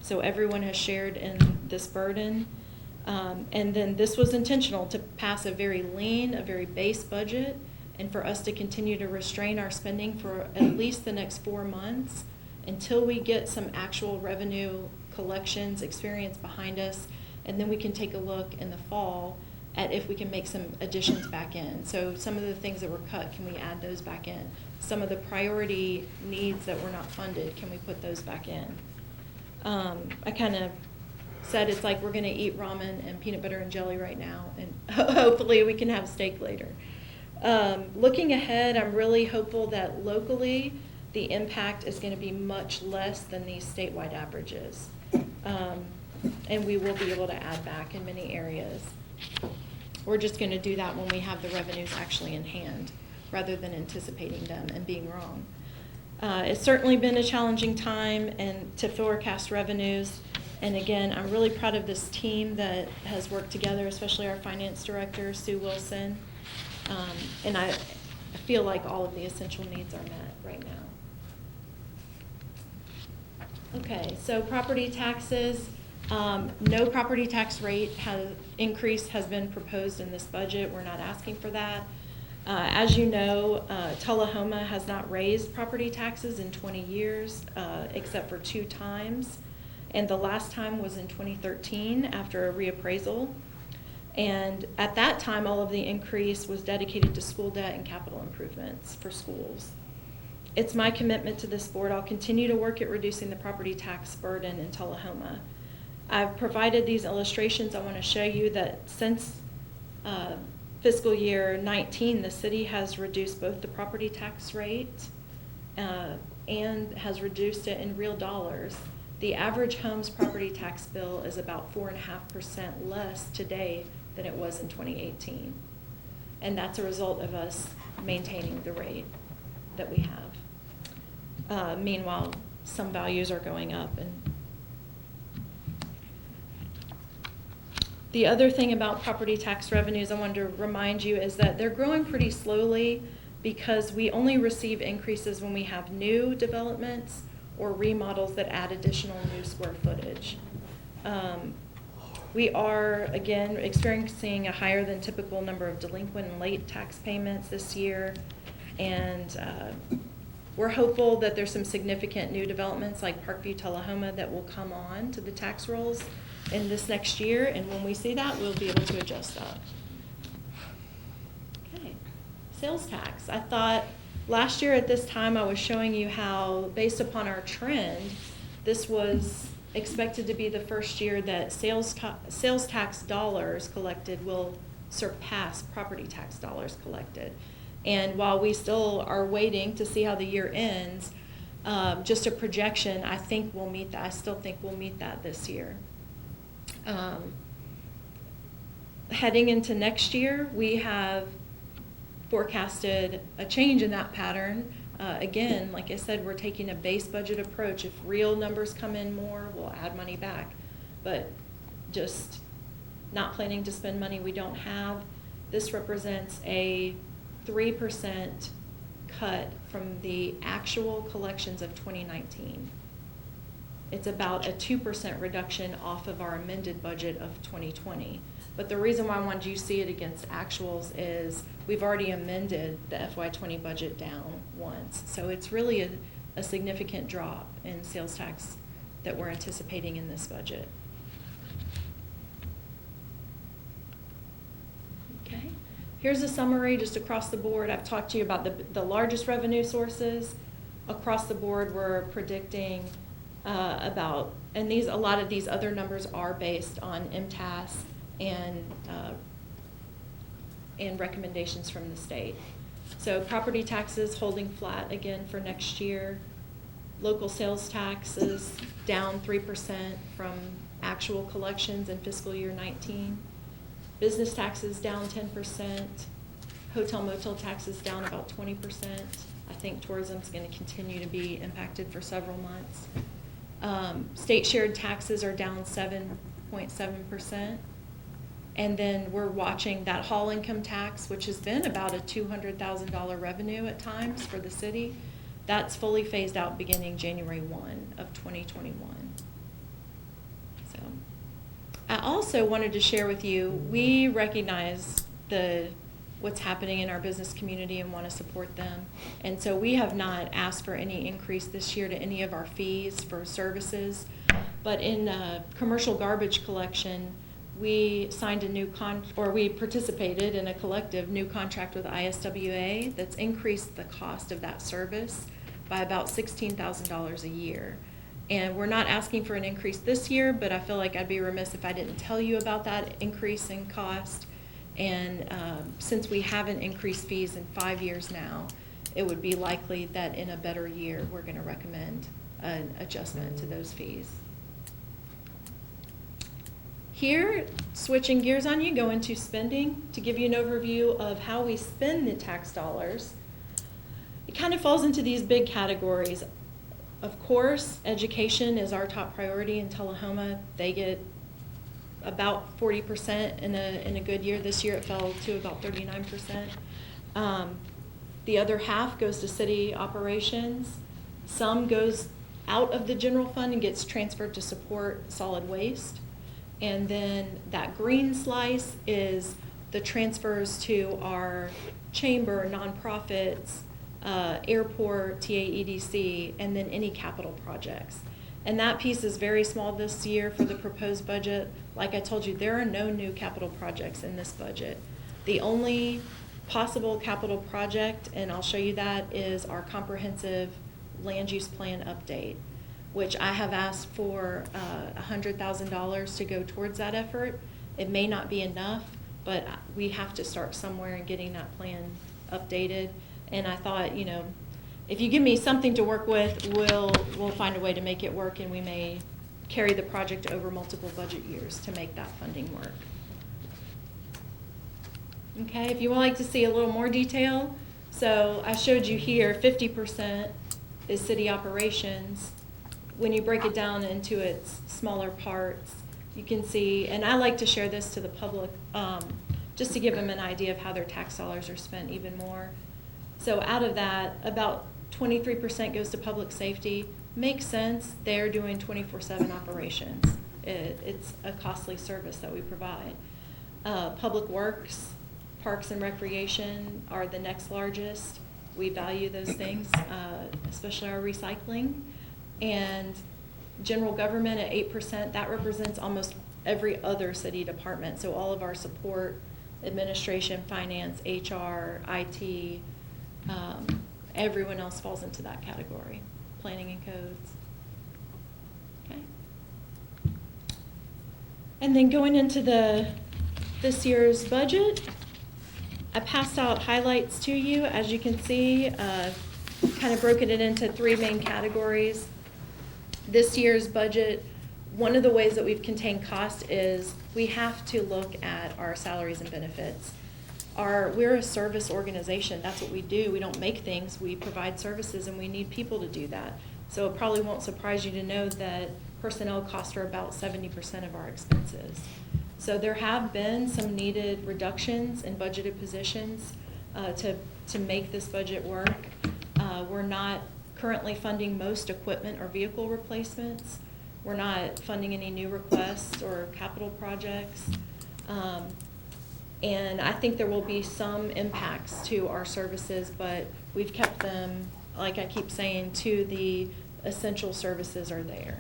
So everyone has shared in this burden. And then this was intentional to pass a very lean, a very base budget, and for us to continue to restrain our spending for at least the next 4 months until we get some actual revenue collections experience behind us, and then we can take a look in the fall at if we can make some additions back in. So some of the things that were cut, can we add those back in? Some of the priority needs that were not funded, can we put those back in? I kind of said it's like we're going to eat ramen and peanut butter and jelly right now, and hopefully we can have steak later. Looking ahead, I'm really hopeful that locally the impact is going to be much less than these statewide averages. And we will be able to add back in many areas. We're just going to do that when we have the revenues actually in hand, rather than anticipating them and being wrong. It's certainly been a challenging time and to forecast revenues. And again, I'm really proud of this team that has worked together, especially our finance director, Sue Wilson. And I feel like all of the essential needs are met right now. Okay, so property taxes. No property tax rate increase has been proposed in this budget. We're not asking for that. As you know, Tullahoma has not raised property taxes in 20 years, except for 2 times. And the last time was in 2013 after a reappraisal. And at that time, all of the increase was dedicated to school debt and capital improvements for schools. It's my commitment to this board. I'll continue to work at reducing the property tax burden in Tullahoma. I've provided these illustrations. I want to show you that since fiscal year 19, the city has reduced both the property tax rate and has reduced it in real dollars. The average home's property tax bill is about 4.5% less today than it was in 2018. And that's a result of us maintaining the rate that we have. Meanwhile, some values are going up. And the other thing about property tax revenues I wanted to remind you is that they're growing pretty slowly because we only receive increases when we have new developments or remodels that add additional new square footage. We are, again, experiencing a higher than typical number of delinquent and late tax payments this year. And we're hopeful that there's some significant new developments like Parkview Tullahoma that will come on to the tax rolls in this next year. And when we see that, we'll be able to adjust that. Okay, sales tax. I thought last year at this time I was showing you how, based upon our trend, this was expected to be the first year that sales tax dollars collected will surpass property tax dollars collected. And while we still are waiting to see how the year ends, just a projection, I think we'll meet that. I still think we'll meet that this year. Heading into next year, we have forecasted a change in that pattern. Again, like I said, we're taking a base budget approach. If real numbers come in more, we'll add money back. But just not planning to spend money we don't have. This represents a 3% cut from the actual collections of 2019. It's about a 2% reduction off of our amended budget of 2020. But the reason why I wanted you to see it against actuals is we've already amended the FY20 budget down once. So it's really a significant drop in sales tax that we're anticipating in this budget. Okay, here's a summary just across the board. I've talked to you about the largest revenue sources. Across the board, we're predicting a lot of these other numbers are based on MTAS and recommendations from the state. So property taxes holding flat again for next year. Local sales taxes down 3% from actual collections in fiscal year 19. Business taxes down 10%. Hotel motel taxes down about 20%. I think tourism's going to continue to be impacted for several months. State shared taxes are down 7.7%. And then we're watching that hall income tax, which has been about a $200,000 revenue at times for the city. That's fully phased out beginning January 1 of 2021. So I also wanted to share with you, we recognize what's happening in our business community and want to support them. And so we have not asked for any increase this year to any of our fees for services. But in commercial garbage collection, we signed we participated in a collective new contract with ISWA that's increased the cost of that service by about $16,000 a year. And we're not asking for an increase this year, but I feel like I'd be remiss if I didn't tell you about that increase in cost. And since we haven't increased fees in 5 years now, it would be likely that in a better year, we're going to recommend an adjustment to those fees. Here, switching gears on you, go into spending to give you an overview of how we spend the tax dollars. It kind of falls into these big categories. Of course, education is our top priority in Tullahoma. They get about 40% in a good year. This year it fell to about 39%. The other half goes to city operations. Some goes out of the general fund and gets transferred to support solid waste. And then that green slice is the transfers to our chamber, nonprofits, airport, TAEDC, and then any capital projects. And that piece is very small this year for the proposed budget. Like I told you, there are no new capital projects in this budget. The only possible capital project, and I'll show you that, is our comprehensive land use plan update, which I have asked for $100,000 to go towards that effort. It may not be enough, but we have to start somewhere in getting that plan updated. And I thought, you know, if you give me something to work with, we'll find a way to make it work, and we may carry the project over multiple budget years to make that funding work. Okay, if you would like to see a little more detail, so I showed you here 50% is city operations. When you break it down into its smaller parts, you can see, and I like to share this to the public just to give them an idea of how their tax dollars are spent even more. So out of that, about 23% goes to public safety. Makes sense, they're doing 24/7 operations. It's a costly service that we provide. Public Works, Parks and Recreation are the next largest. We value those things, especially our recycling. And general government at 8%, that represents almost every other city department. So all of our support, administration, finance, HR, IT, everyone else falls into that category, planning and codes. Okay. And then going into this year's budget, I passed out highlights to you. As you can see, kind of broken it into three main categories. This year's budget, one of the ways that we've contained cost is we have to look at our salaries and benefits. We're a service organization. That's what we do. We don't make things. We provide services, and we need people to do that. So it probably won't surprise you to know that personnel costs are about 70% of our expenses. So there have been some needed reductions in budgeted positions to make this budget work. We're not currently funding most equipment or vehicle replacements. We're not funding any new requests or capital projects. And I think there will be some impacts to our services, but we've kept them, like I keep saying, to the essential services are there.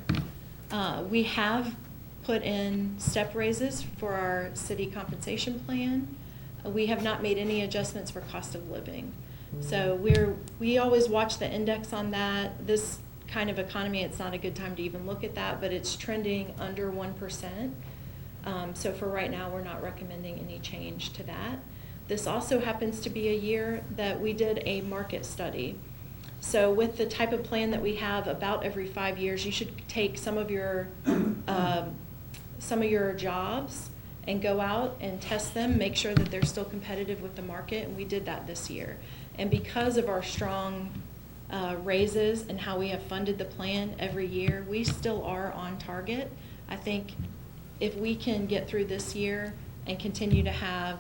We have put in step raises for our city compensation plan. We have not made any adjustments for cost of living. So we always watch the index on that. This kind of economy, it's not a good time to even look at that, but it's trending under 1%. So for right now, we're not recommending any change to that. This also happens to be a year that we did a market study. So with the type of plan that we have, about every 5 years, you should take some of your jobs and go out and test them, make sure that they're still competitive with the market, and we did that this year. And because of our strong raises and how we have funded the plan every year, we still are on target. I think if we can get through this year and continue to have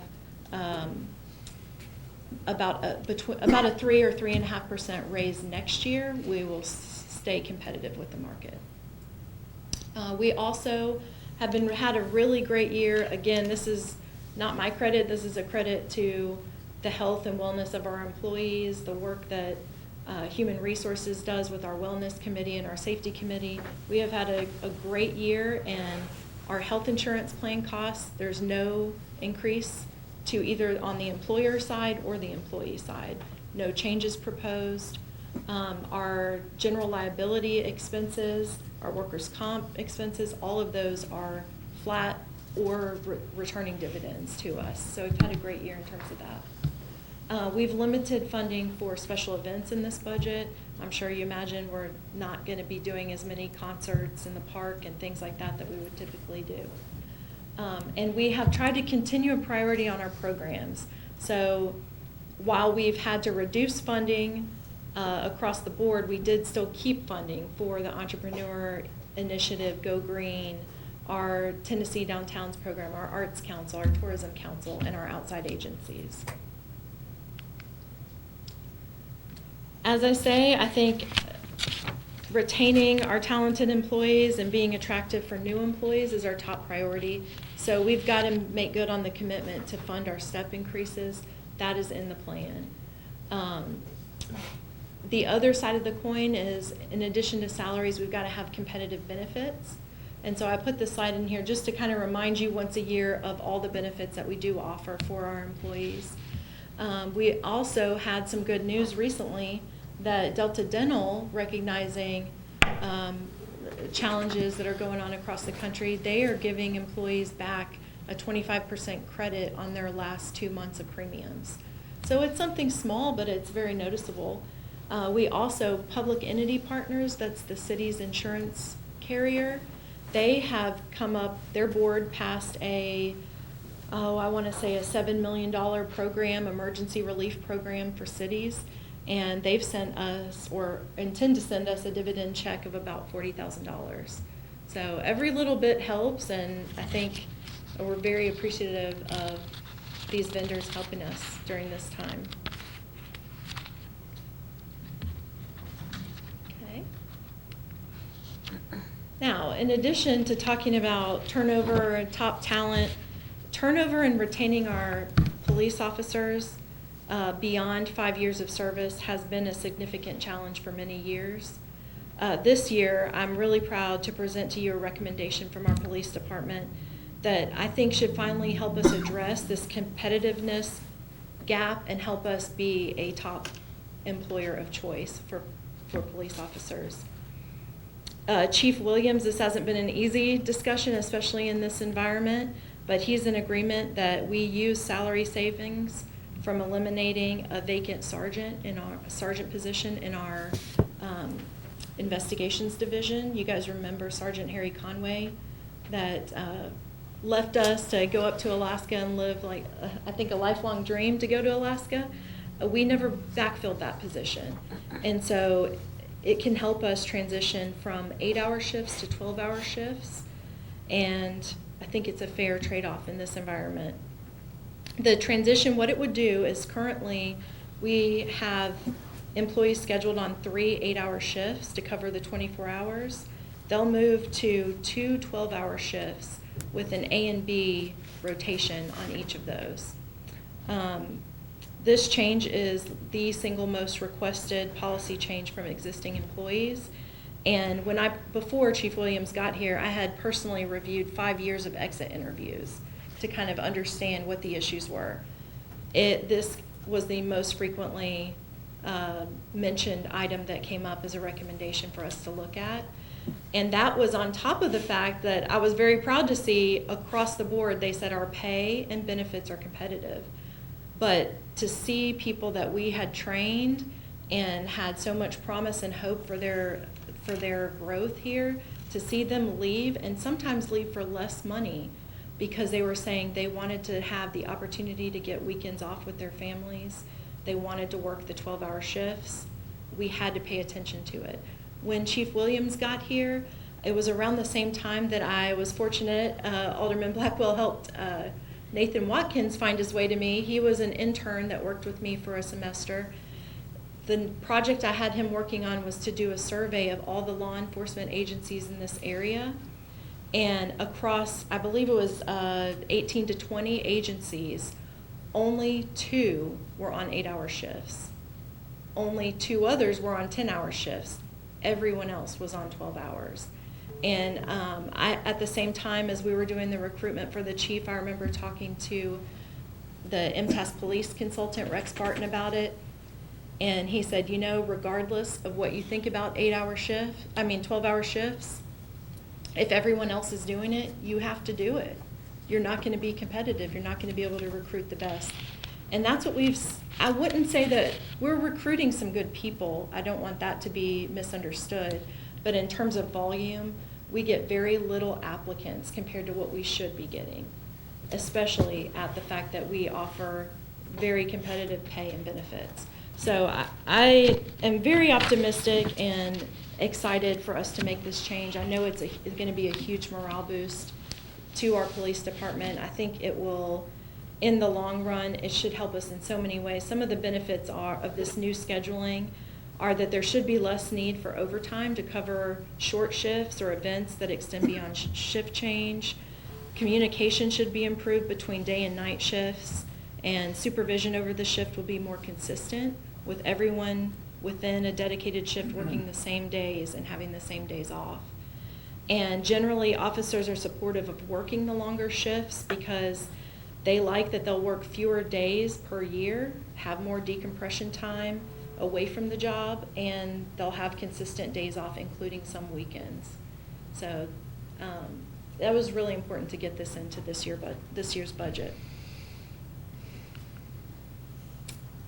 about a 3 or 3.5% raise next year, we will stay competitive with the market. We also have had a really great year. Again, this is not my credit. This is a credit to the health and wellness of our employees, the work that Human Resources does with our Wellness Committee and our Safety Committee. We have had a great year, and our health insurance plan costs, there's no increase to either on the employer side or the employee side. No changes proposed. Our general liability expenses, our workers' comp expenses, all of those are flat or returning dividends to us. So we've had a great year in terms of that. We've limited funding for special events in this budget. I'm sure you imagine we're not going to be doing as many concerts in the park and things like that we would typically do. And we have tried to continue a priority on our programs. So while we've had to reduce funding across the board, we did still keep funding for the Entrepreneur Initiative, Go Green, our Tennessee Downtowns program, our Arts Council, our Tourism Council, and our outside agencies. As I say, I think retaining our talented employees and being attractive for new employees is our top priority. So we've got to make good on the commitment to fund our step increases. That is in the plan. The other side of the coin is, in addition to salaries, we've got to have competitive benefits. And so I put this slide in here just to kind of remind you once a year of all the benefits that we do offer for our employees. We also had some good news recently that Delta Dental, recognizing challenges that are going on across the country, they are giving employees back a 25% credit on their last 2 months of premiums. So it's something small, but it's very noticeable. We also, public entity partners, that's the city's insurance carrier, they have come up, their board passed I want to say a $7 million program, emergency relief program for cities. And they've sent us, or intend to send us, a dividend check of about $40,000. So every little bit helps, and I think we're very appreciative of these vendors helping us during this time. Okay. Now, in addition to talking about turnover and top talent, turnover and retaining our police officers beyond 5 years of service has been a significant challenge for many years. This year, I'm really proud to present to you a recommendation from our police department that I think should finally help us address this competitiveness gap and help us be a top employer of choice for police officers. Chief Williams, this hasn't been an easy discussion, especially in this environment, but he's in agreement that we use salary savings from eliminating a vacant sergeant position in our investigations division. You guys remember Sergeant Harry Conway that left us to go up to Alaska and live I think a lifelong dream to go to Alaska. We never backfilled that position. And so it can help us transition from 8-hour shifts to 12-hour shifts. And I think it's a fair trade-off in this environment. The transition, what it would do is currently we have employees scheduled on 3 8-hour shifts to cover the 24 hours. They'll move to 2 12-hour shifts with an A and B rotation on each of those. This change is the single most requested policy change from existing employees. And before Chief Williams got here, I had personally reviewed 5 years of exit interviews to kind of understand what the issues were. This was the most frequently mentioned item that came up as a recommendation for us to look at. And that was on top of the fact that I was very proud to see across the board, they said our pay and benefits are competitive. But to see people that we had trained and had so much promise and hope for their growth here, to see them leave, and sometimes leave for less money, because they were saying they wanted to have the opportunity to get weekends off with their families. They wanted to work the 12-hour shifts. We had to pay attention to it. When Chief Williams got here, it was around the same time that I was fortunate. Alderman Blackwell helped Nathan Watkins find his way to me. He was an intern that worked with me for a semester. The project I had him working on was to do a survey of all the law enforcement agencies in this area. And across, I believe it was 18 to 20 agencies, only 2 were on 8-hour shifts. Only 2 others were on 10-hour shifts. Everyone else was on 12 hours. And at the same time as we were doing the recruitment for the chief, I remember talking to the MTAS police consultant, Rex Barton, about it. And he said, regardless of what you think about 12-hour shifts, if everyone else is doing it, you have to do it. You're not going to be competitive. You're not going to be able to recruit the best. And that's what I wouldn't say that we're recruiting some good people. I don't want that to be misunderstood. But in terms of volume, we get very little applicants compared to what we should be getting, especially at the fact that we offer very competitive pay and benefits. So I am very optimistic and excited for us to make this change. I know it's going to be a huge morale boost to our police department. I think it will, in the long run, it should help us in so many ways. Some of the benefits of this new scheduling are that there should be less need for overtime to cover short shifts or events that extend beyond shift change. Communication should be improved between day and night shifts, and supervision over the shift will be more consistent with everyone within a dedicated shift working the same days and having the same days off. And generally, officers are supportive of working the longer shifts because they like that they'll work fewer days per year, have more decompression time away from the job, and they'll have consistent days off, including some weekends. So that was really important to get this into this year's budget.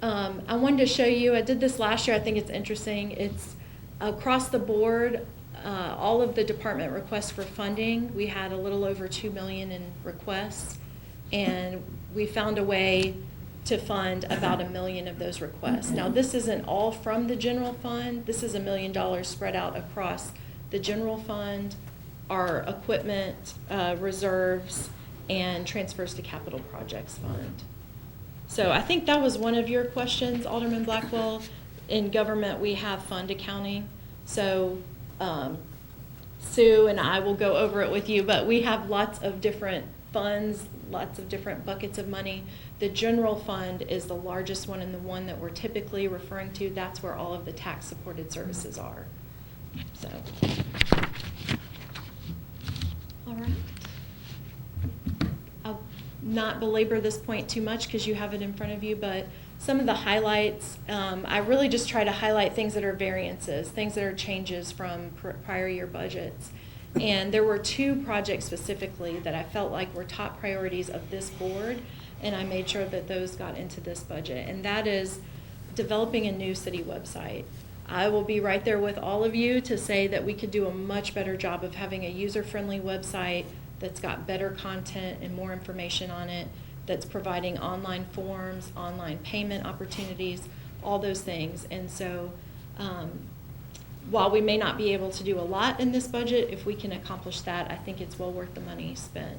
I wanted to show you, I did this last year, I think it's interesting. It's across the board, all of the department requests for funding. We had a little over $2 million in requests, and we found a way to fund about $1 million of those requests. Now, this isn't all from the general fund. This is $1 million spread out across the general fund, our equipment reserves, and transfers to capital projects fund. So I think that was one of your questions, Alderman Blackwell. In government, we have fund accounting. So Sue and I will go over it with you, but we have lots of different funds, lots of different buckets of money. The general fund is the largest one and the one that we're typically referring to. That's where all of the tax-supported services are. So, all right. I'll not belabor this point too much because you have it in front of you, but some of the highlights, I really just try to highlight things that are variances, things that are changes from prior year budgets. And there were 2 projects specifically that I felt like were top priorities of this board, and I made sure that those got into this budget. And that is developing a new city website. I will be right there with all of you to say that we could do a much better job of having a user-friendly website that's got better content and more information on it, that's providing online forms, online payment opportunities, all those things. And so while we may not be able to do a lot in this budget, if we can accomplish that, I think it's well worth the money spent.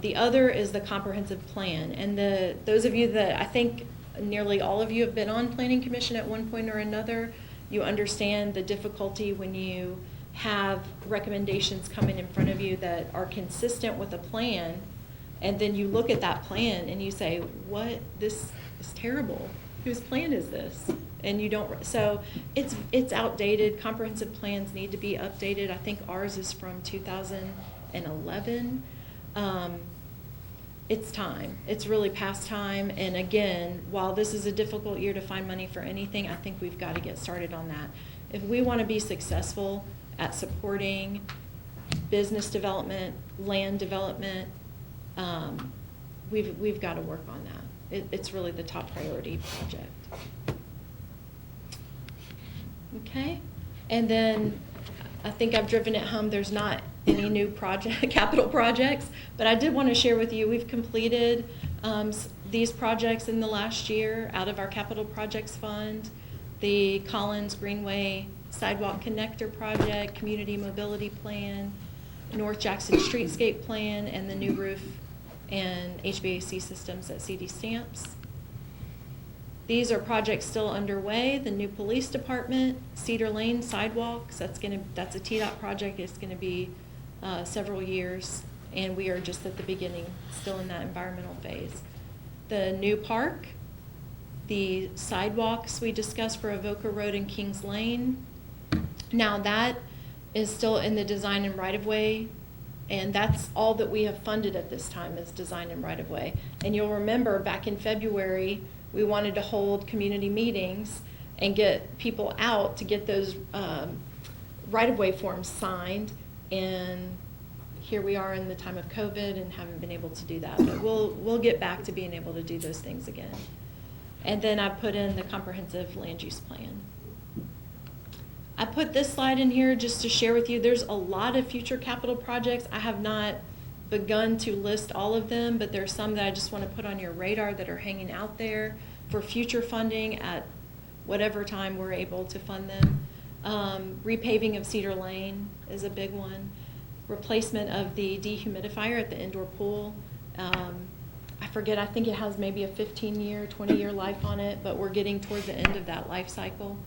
The other is the comprehensive plan. And those of you that, I think nearly all of you have been on Planning Commission at one point or another, you understand the difficulty when you have recommendations coming in front of you that are consistent with a plan, and then you look at that plan and you say, what, this is terrible. Whose plan is this? And you don't, so it's outdated. Comprehensive plans need to be updated. I think ours is from 2011. It's time. It's really past time. And again, while this is a difficult year to find money for anything, I think we've got to get started on that. If we want to be successful at supporting business development, land development, we've got to work on that. It's really the top priority project. Okay, and then I think I've driven it home. There's not any new capital projects, but I did want to share with you, we've completed these projects in the last year out of our capital projects fund. The Collins Greenway Sidewalk Connector Project, Community Mobility Plan, North Jackson Streetscape Plan, and the new roof and HVAC systems at CD Stamps. These are projects still underway. The new police department, Cedar Lane sidewalks, that's a TDOT project. It's going to be several years, and we are just at the beginning, still in that environmental phase. The new park, the sidewalks we discussed for Avoca Road and Kings Lane. Now that is still in the design and right-of-way, and that's all that we have funded at this time is design and right-of-way. And you'll remember back in February, we wanted to hold community meetings and get people out to get those right-of-way forms signed and here we are in the time of COVID and haven't been able to do that. But we'll get back to being able to do those things again. And then I put in the comprehensive land use plan. I put this slide in here just to share with you, there's a lot of future capital projects. I have not begun to list all of them, but there's some that I just want to put on your radar that are hanging out there for future funding at whatever time we're able to fund them. Repaving of Cedar Lane is a big one. Replacement of the dehumidifier at the indoor pool. I forget, I think it has maybe a 15-year, 20-year life on it, but we're getting toward the end of that life cycle.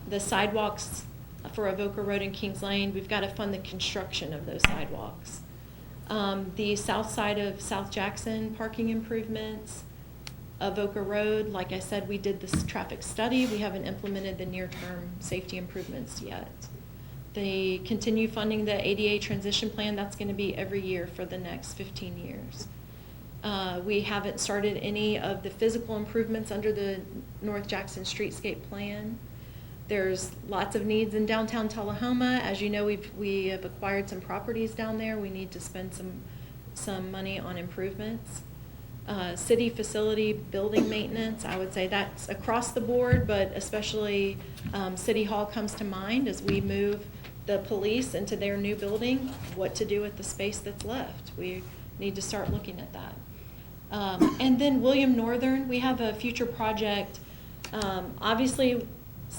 The sidewalks for Avoca Road and Kings Lane, we've got to fund the construction of those sidewalks. The south side of South Jackson parking improvements. Avoca Road, like I said, we did this traffic study. We haven't implemented the near-term safety improvements yet. They continue funding the ADA transition plan. That's going to be every year for the next 15 years. We haven't started any of the physical improvements under the North Jackson Streetscape plan. There's lots of needs in downtown Tullahoma. As you know, we have acquired some properties down there. We need to spend some money on improvements. City facility building maintenance, I would say that's across the board, but especially City Hall comes to mind as we move the police into their new building, what to do with the space that's left. We need to start looking at that. And then William Northern, we have a future project. Obviously,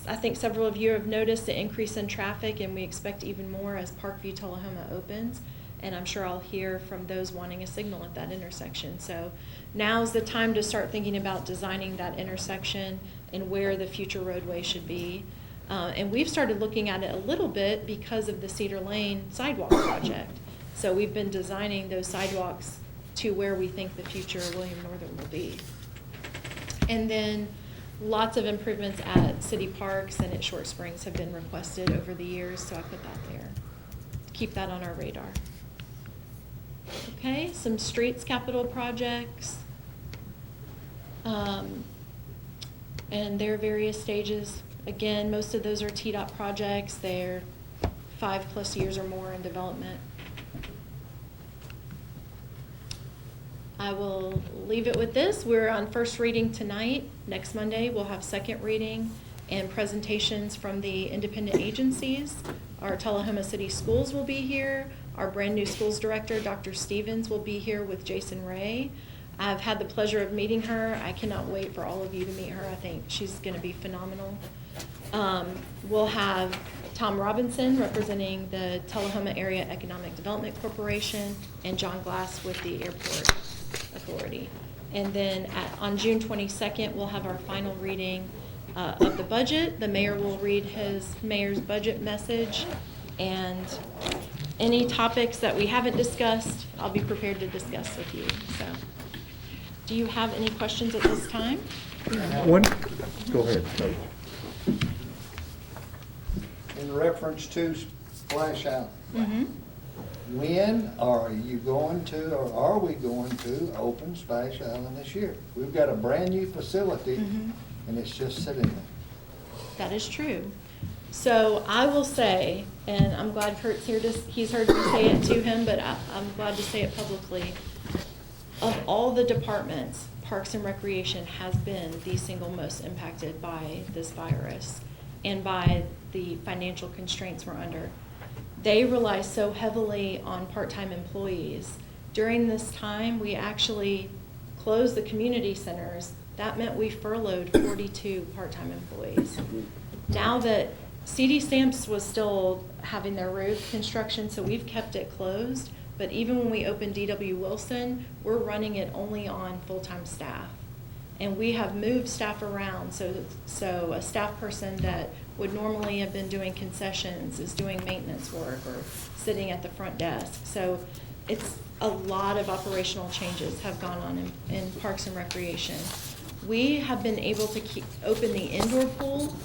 I think several of you have noticed the increase in traffic, and we expect even more as Parkview Tullahoma opens. And I'm sure I'll hear from those wanting a signal at that intersection. So now's the time to start thinking about designing that intersection and where the future roadway should be. And we've started looking at it a little bit because of the Cedar Lane sidewalk project. So we've been designing those sidewalks to where we think the future William Northern will be. And then lots of improvements at city parks and at Short Springs have been requested over the years, so I put that there. Keep that on our radar. Okay, some streets capital projects. And their various stages. Again, most of those are TDOT projects. They're 5+ years or more in development. I will leave it with this. We're on first reading tonight. Next Monday, we'll have second reading and presentations from the independent agencies. Our Tullahoma City Schools will be here. Our brand new schools director, Dr. Stevens, will be here with Jason Ray. I've had the pleasure of meeting her. I cannot wait for all of you to meet her. I think she's going to be phenomenal. We'll have Tom Robinson representing the Tullahoma Area Economic Development Corporation and John Glass with the Airport Authority. And then on June 22nd, we'll have our final reading of the budget. The mayor will read his mayor's budget message, and any topics that we haven't discussed, I'll be prepared to discuss with you. So, do you have any questions at this time? Go ahead. In reference to Splash Island, Mm-hmm. when are you going to, or are we going to open Splash Island this year? We've got a brand new facility, Mhm. and it's just sitting there. That is true. So I will say, and I'm glad Kurt's here, he's heard me say it to him, but I'm glad to say it publicly. Of all the departments, Parks and Recreation has been the single most impacted by this virus and by the financial constraints we're under. They rely so heavily on part-time employees. During this time, we actually closed the community centers. That meant we furloughed 42 part-time employees. Now that CD Stamps was still having their roof construction, so we've kept it closed. But even when we opened DW Wilson, we're running it only on full-time staff. And we have moved staff around, so a staff person that would normally have been doing concessions is doing maintenance work or sitting at the front desk. So it's a lot of operational changes have gone on in Parks and Recreation. We have been able to keep open the indoor pool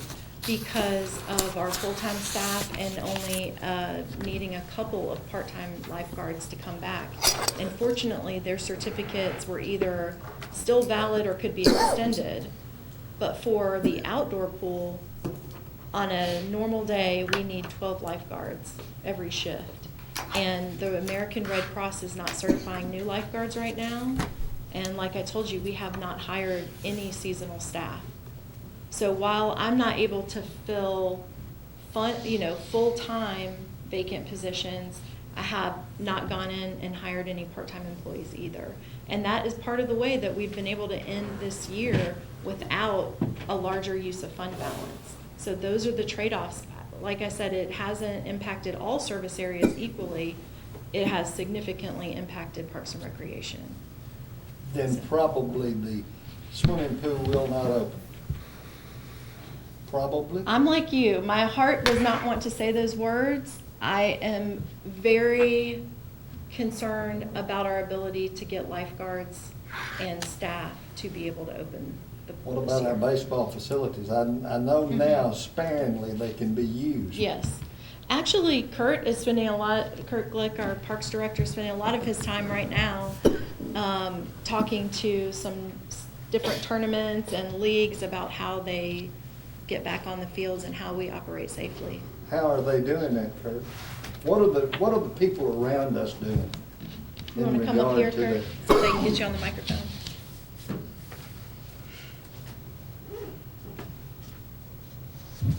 because of our full-time staff and only needing a couple of part-time lifeguards to come back. And fortunately, their certificates were either still valid or could be extended. But for the outdoor pool, on a normal day, we need 12 lifeguards every shift. And the American Red Cross is not certifying new lifeguards right now. And like I told you, we have not hired any seasonal staff. So while I'm not able to fill full-time vacant positions, I have not gone in and hired any part-time employees either. And that is part of the way that we've been able to end this year without a larger use of fund balance. So those are the trade-offs. Like I said, it hasn't impacted all service areas equally. It has significantly impacted Parks and Recreation. Then probably the swimming pool will not open. Probably. I'm like you. My heart does not want to say those words. I am very concerned about our ability to get lifeguards and staff to be able to open the pool. What this about our year. baseball facilities? I know now sparingly they can be used. Yes. Actually, Kurt Glick, our Parks Director, is spending a lot of his time right now talking to some different tournaments and leagues about how they get back on the fields and how we operate safely. How are they doing that, Kurt? What are the people around us doing? You in want to come up here, regard to Kurt, so they can get you on the microphone?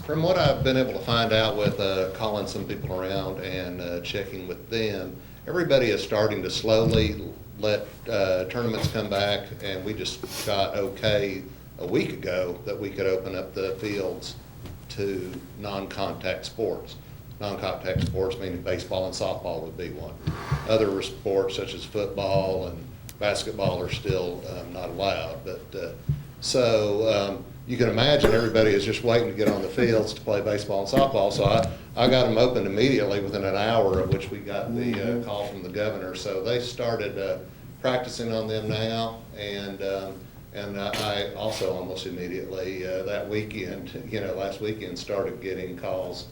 From what I've been able to find out with calling some people around and checking with them, everybody is starting to slowly let tournaments come back, and we just got okay a week ago that we could open up the fields to non-contact sports. Non-contact sports meaning baseball and softball would be one. Other sports such as football and basketball are still not allowed. But you can imagine everybody is just waiting to get on the fields to play baseball and softball. So I got them opened immediately within an hour of which we got the call from the governor. So they started practicing on them now, and I also almost immediately that weekend, last weekend, started getting calls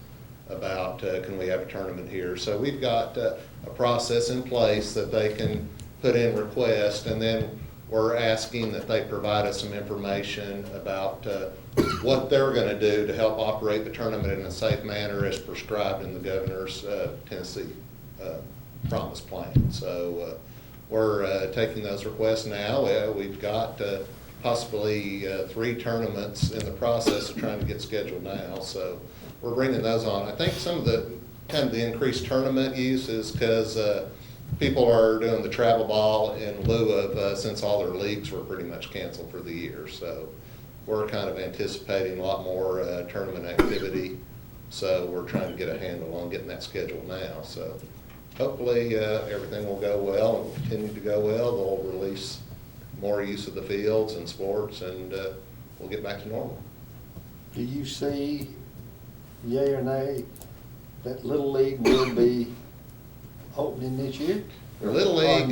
about can we have a tournament here. So we've got a process in place that they can put in requests, and then we're asking that they provide us some information about what they're going to do to help operate the tournament in a safe manner as prescribed in the governor's Tennessee promise plan. So we're taking those requests now. We've got possibly 3 tournaments in the process of trying to get scheduled now. So we're bringing those on. I think some of the increased tournament use is because people are doing the travel ball in lieu of, since all their leagues were pretty much canceled for the year. So we're kind of anticipating a lot more tournament activity. So we're trying to get a handle on getting that scheduled now. So hopefully everything will go well and will continue to go well. They'll release more use of the fields and sports, and we'll get back to normal. Do you see, yea or nay, that Little League will be opening this year? The Little League,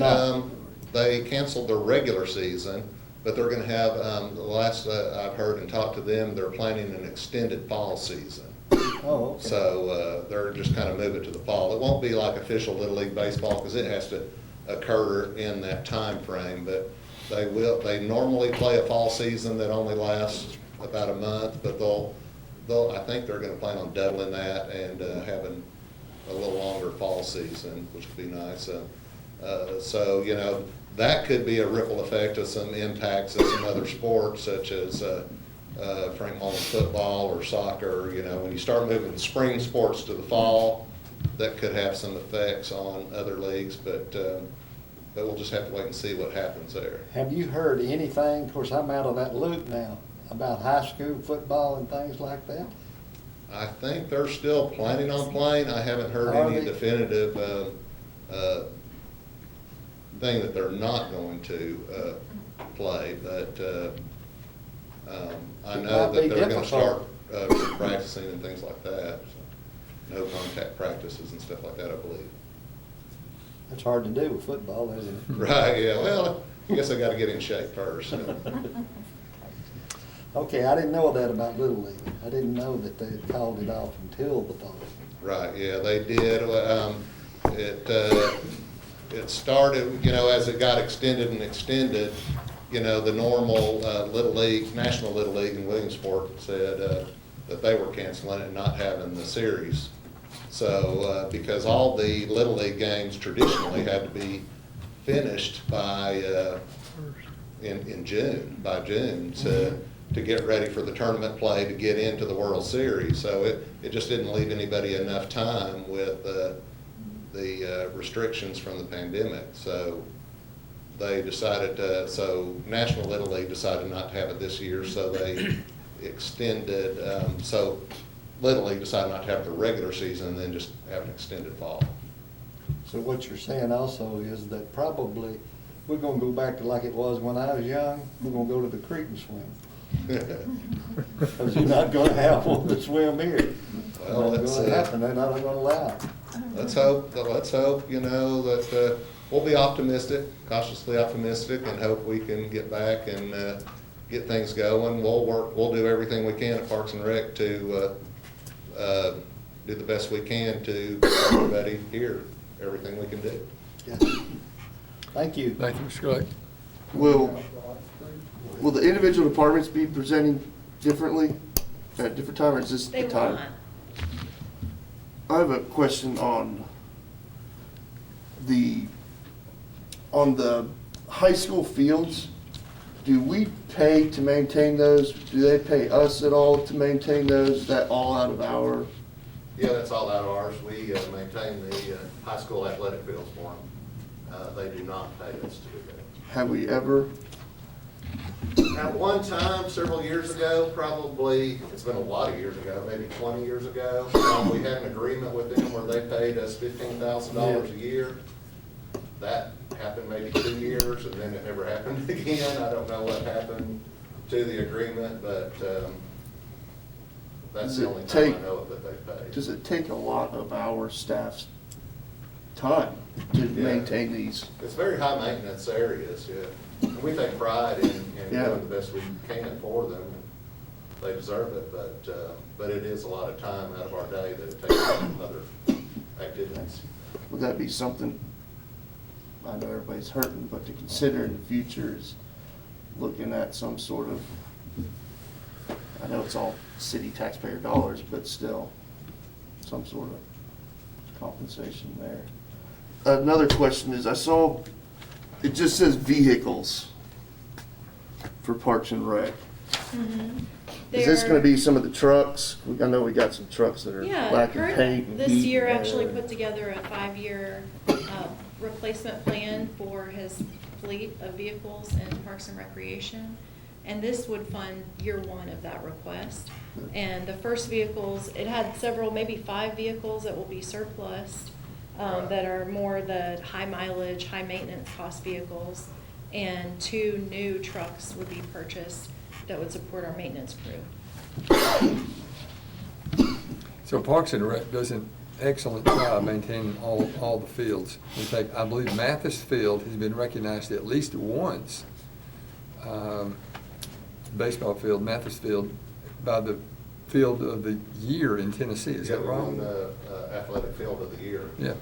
they canceled their regular season, but they're going to have, the last I've heard and talked to them, they're planning an extended fall season. Oh, okay. So they're just kind of moving to the fall. It won't be like official Little League baseball because it has to occur in that time frame, but they normally play a fall season that only lasts about a month, but I think they're going to plan on doubling that and having a little longer fall season, which would be nice. So, that could be a ripple effect of some impacts of some other sports such as Frank Mullen football or soccer. When you start moving the spring sports to the fall, that could have some effects on other leagues, but we'll just have to wait and see what happens there. Have you heard anything, of course I'm out of that loop now, about high school football and things like that? I think they're still planning on playing. I haven't heard Are any they? definitive thing that they're not going to play, but I It know might that be they're going to start difficult. practicing and things like that. So, no contact practices and stuff like that, I believe. That's hard to do with football, isn't it? Right, yeah, well, I guess I got to get in shape first. So. Okay, I didn't know that about Little League. I didn't know that they had called it off until the fall. Right, yeah, they did. It started, as it got extended and extended, the normal Little League, National Little League in Williamsport said that they were canceling it and not having the series So, because all the Little League games traditionally had to be finished by, in June, by June, to get ready for the tournament play, to get into the World Series. So it just didn't leave anybody enough time with the restrictions from the pandemic. So they decided so National Little League decided not to have it this year, so they extended, so Little League decided not to have the regular season and then just have an extended fall. So what you're saying also is that probably we're gonna go back to like it was when I was young, we're gonna go to the creek and swim. Because you're not gonna have one to swim here. Well, That's gonna happen, they're not gonna allow it. Let's hope, you know, that we'll be optimistic, cautiously optimistic, and hope we can get back and get things going. We'll do everything we can at Parks and Rec to do the best we can to get everybody here, everything we can do. Yeah. Thank you. Thank you, Mr. Clay. Will the individual departments be presenting differently at a different time, or is this They the will time? not. I have a question on the high school fields. Do we pay to maintain those? Do they pay us at all to maintain those? Is that all out of our? Yeah, that's all out of ours. We maintain the high school athletic fields for them. They do not pay us to do that. Have we ever? At one time, several years ago, probably, it's been a lot of years ago, maybe 20 years ago, we had an agreement with them where they paid us $15,000 a year. That happened maybe 2 years, and then it never happened again. I don't know what happened to the agreement, but that's the only time I know of that they paid. Does it take a lot of our staff's time to maintain these? It's very high maintenance areas, yeah. And we take pride in Yeah. doing the best we can for them. They deserve it, but it is a lot of time out of our day that it takes from other activities. Would that be something, I know everybody's hurting, but to consider in the future is looking at some sort of, I know it's all city taxpayer dollars, but still, some sort of compensation there. Another question is, I saw, it just says vehicles for Parks and Rec. Is this gonna be some of the trucks? I know we got some trucks that are Yeah, lacking Kurt paint and this heat year and actually everything. put together a 5-year replacement plan for his fleet of vehicles in Parks and Recreation. And this would fund year 1 of that request. And the first vehicles, it had several, maybe 5 vehicles that will be surplus, that are more the high mileage, high maintenance cost vehicles. And 2 new trucks would be purchased that would support our maintenance crew. So Parks and Rec does an excellent job maintaining all the fields. In fact, I believe Mathis Field has been recognized at least once, baseball field, Mathis Field, by the Field of the Year in Tennessee. Is that We right? won the athletic field of the year. Yeah,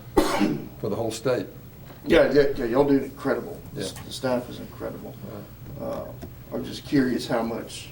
for the whole state. Yeah, y'all do incredible. Yeah. The staff is incredible. I'm just curious how much